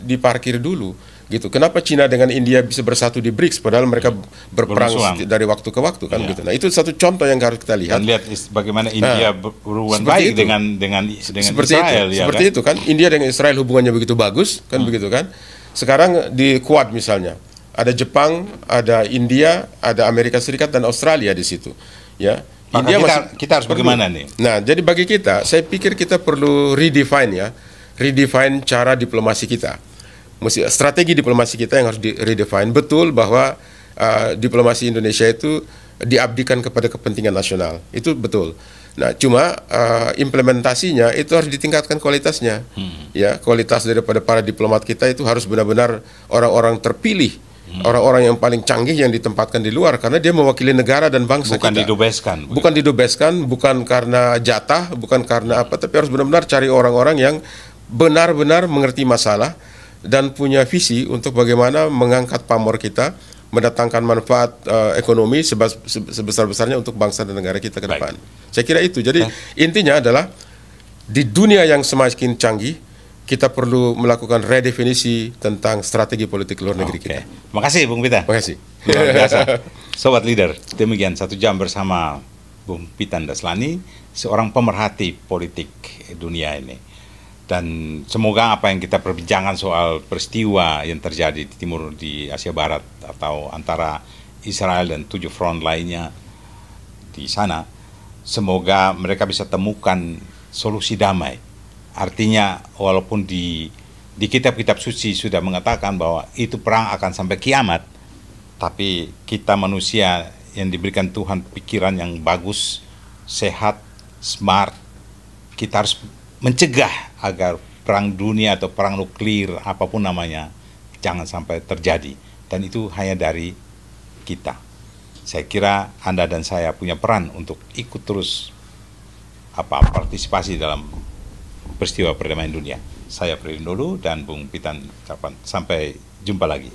diparkir dulu. Gitu. Kenapa Cina dengan India bisa bersatu di BRICS padahal mereka berperang dari waktu ke waktu kan gitu. Nah, itu satu contoh yang harus kita lihat. Dan lihat bagaimana India berhubungan baik dengan Israel ya. Seperti itu kan. India dengan Israel hubungannya begitu bagus kan begitu kan. Sekarang di Quad misalnya, ada Jepang, ada India, ada Amerika Serikat dan Australia di situ. Ya. India kita harus bagaimana nih? Nah, jadi bagi kita, saya pikir kita perlu redefine cara diplomasi kita. Strategi diplomasi kita yang harus redefine. Betul bahwa diplomasi Indonesia itu diabdikan kepada kepentingan nasional, itu betul. Nah, cuma implementasinya itu harus ditingkatkan kualitasnya. Ya, kualitas daripada para diplomat kita itu harus benar-benar orang-orang terpilih, orang-orang yang paling canggih yang ditempatkan di luar karena dia mewakili negara dan bangsa kita. Bukan didobeskan, bukan karena jatah, bukan karena apa, tapi harus benar-benar cari orang-orang yang benar-benar mengerti masalah dan punya visi untuk bagaimana mengangkat pamor kita, mendatangkan manfaat ekonomi sebesar-besarnya untuk bangsa dan negara kita ke depan. Saya kira itu. Jadi intinya adalah di dunia yang semakin canggih, kita perlu melakukan redefinisi tentang strategi politik luar negeri kita. Terima kasih Bung Pitan. Terima kasih. Luar biasa. Sobat Leader, demikian 1 jam bersama Bung Pitan Daslani, seorang pemerhati politik dunia ini. Dan semoga apa yang kita perbincangan soal peristiwa yang terjadi di timur, di Asia Barat atau antara Israel dan 7 front lainnya di sana, semoga mereka bisa temukan solusi damai. Artinya walaupun di kitab-kitab suci sudah mengatakan bahwa itu perang akan sampai kiamat, tapi kita manusia yang diberikan Tuhan pikiran yang bagus, sehat, smart, kita harus mencegah agar perang dunia atau perang nuklir apapun namanya jangan sampai terjadi, dan itu hanya dari kita. Saya kira Anda dan saya punya peran untuk ikut terus partisipasi dalam peristiwa perdamaian dunia. Saya Prilindolo dan Bung Pitan, sampai jumpa lagi.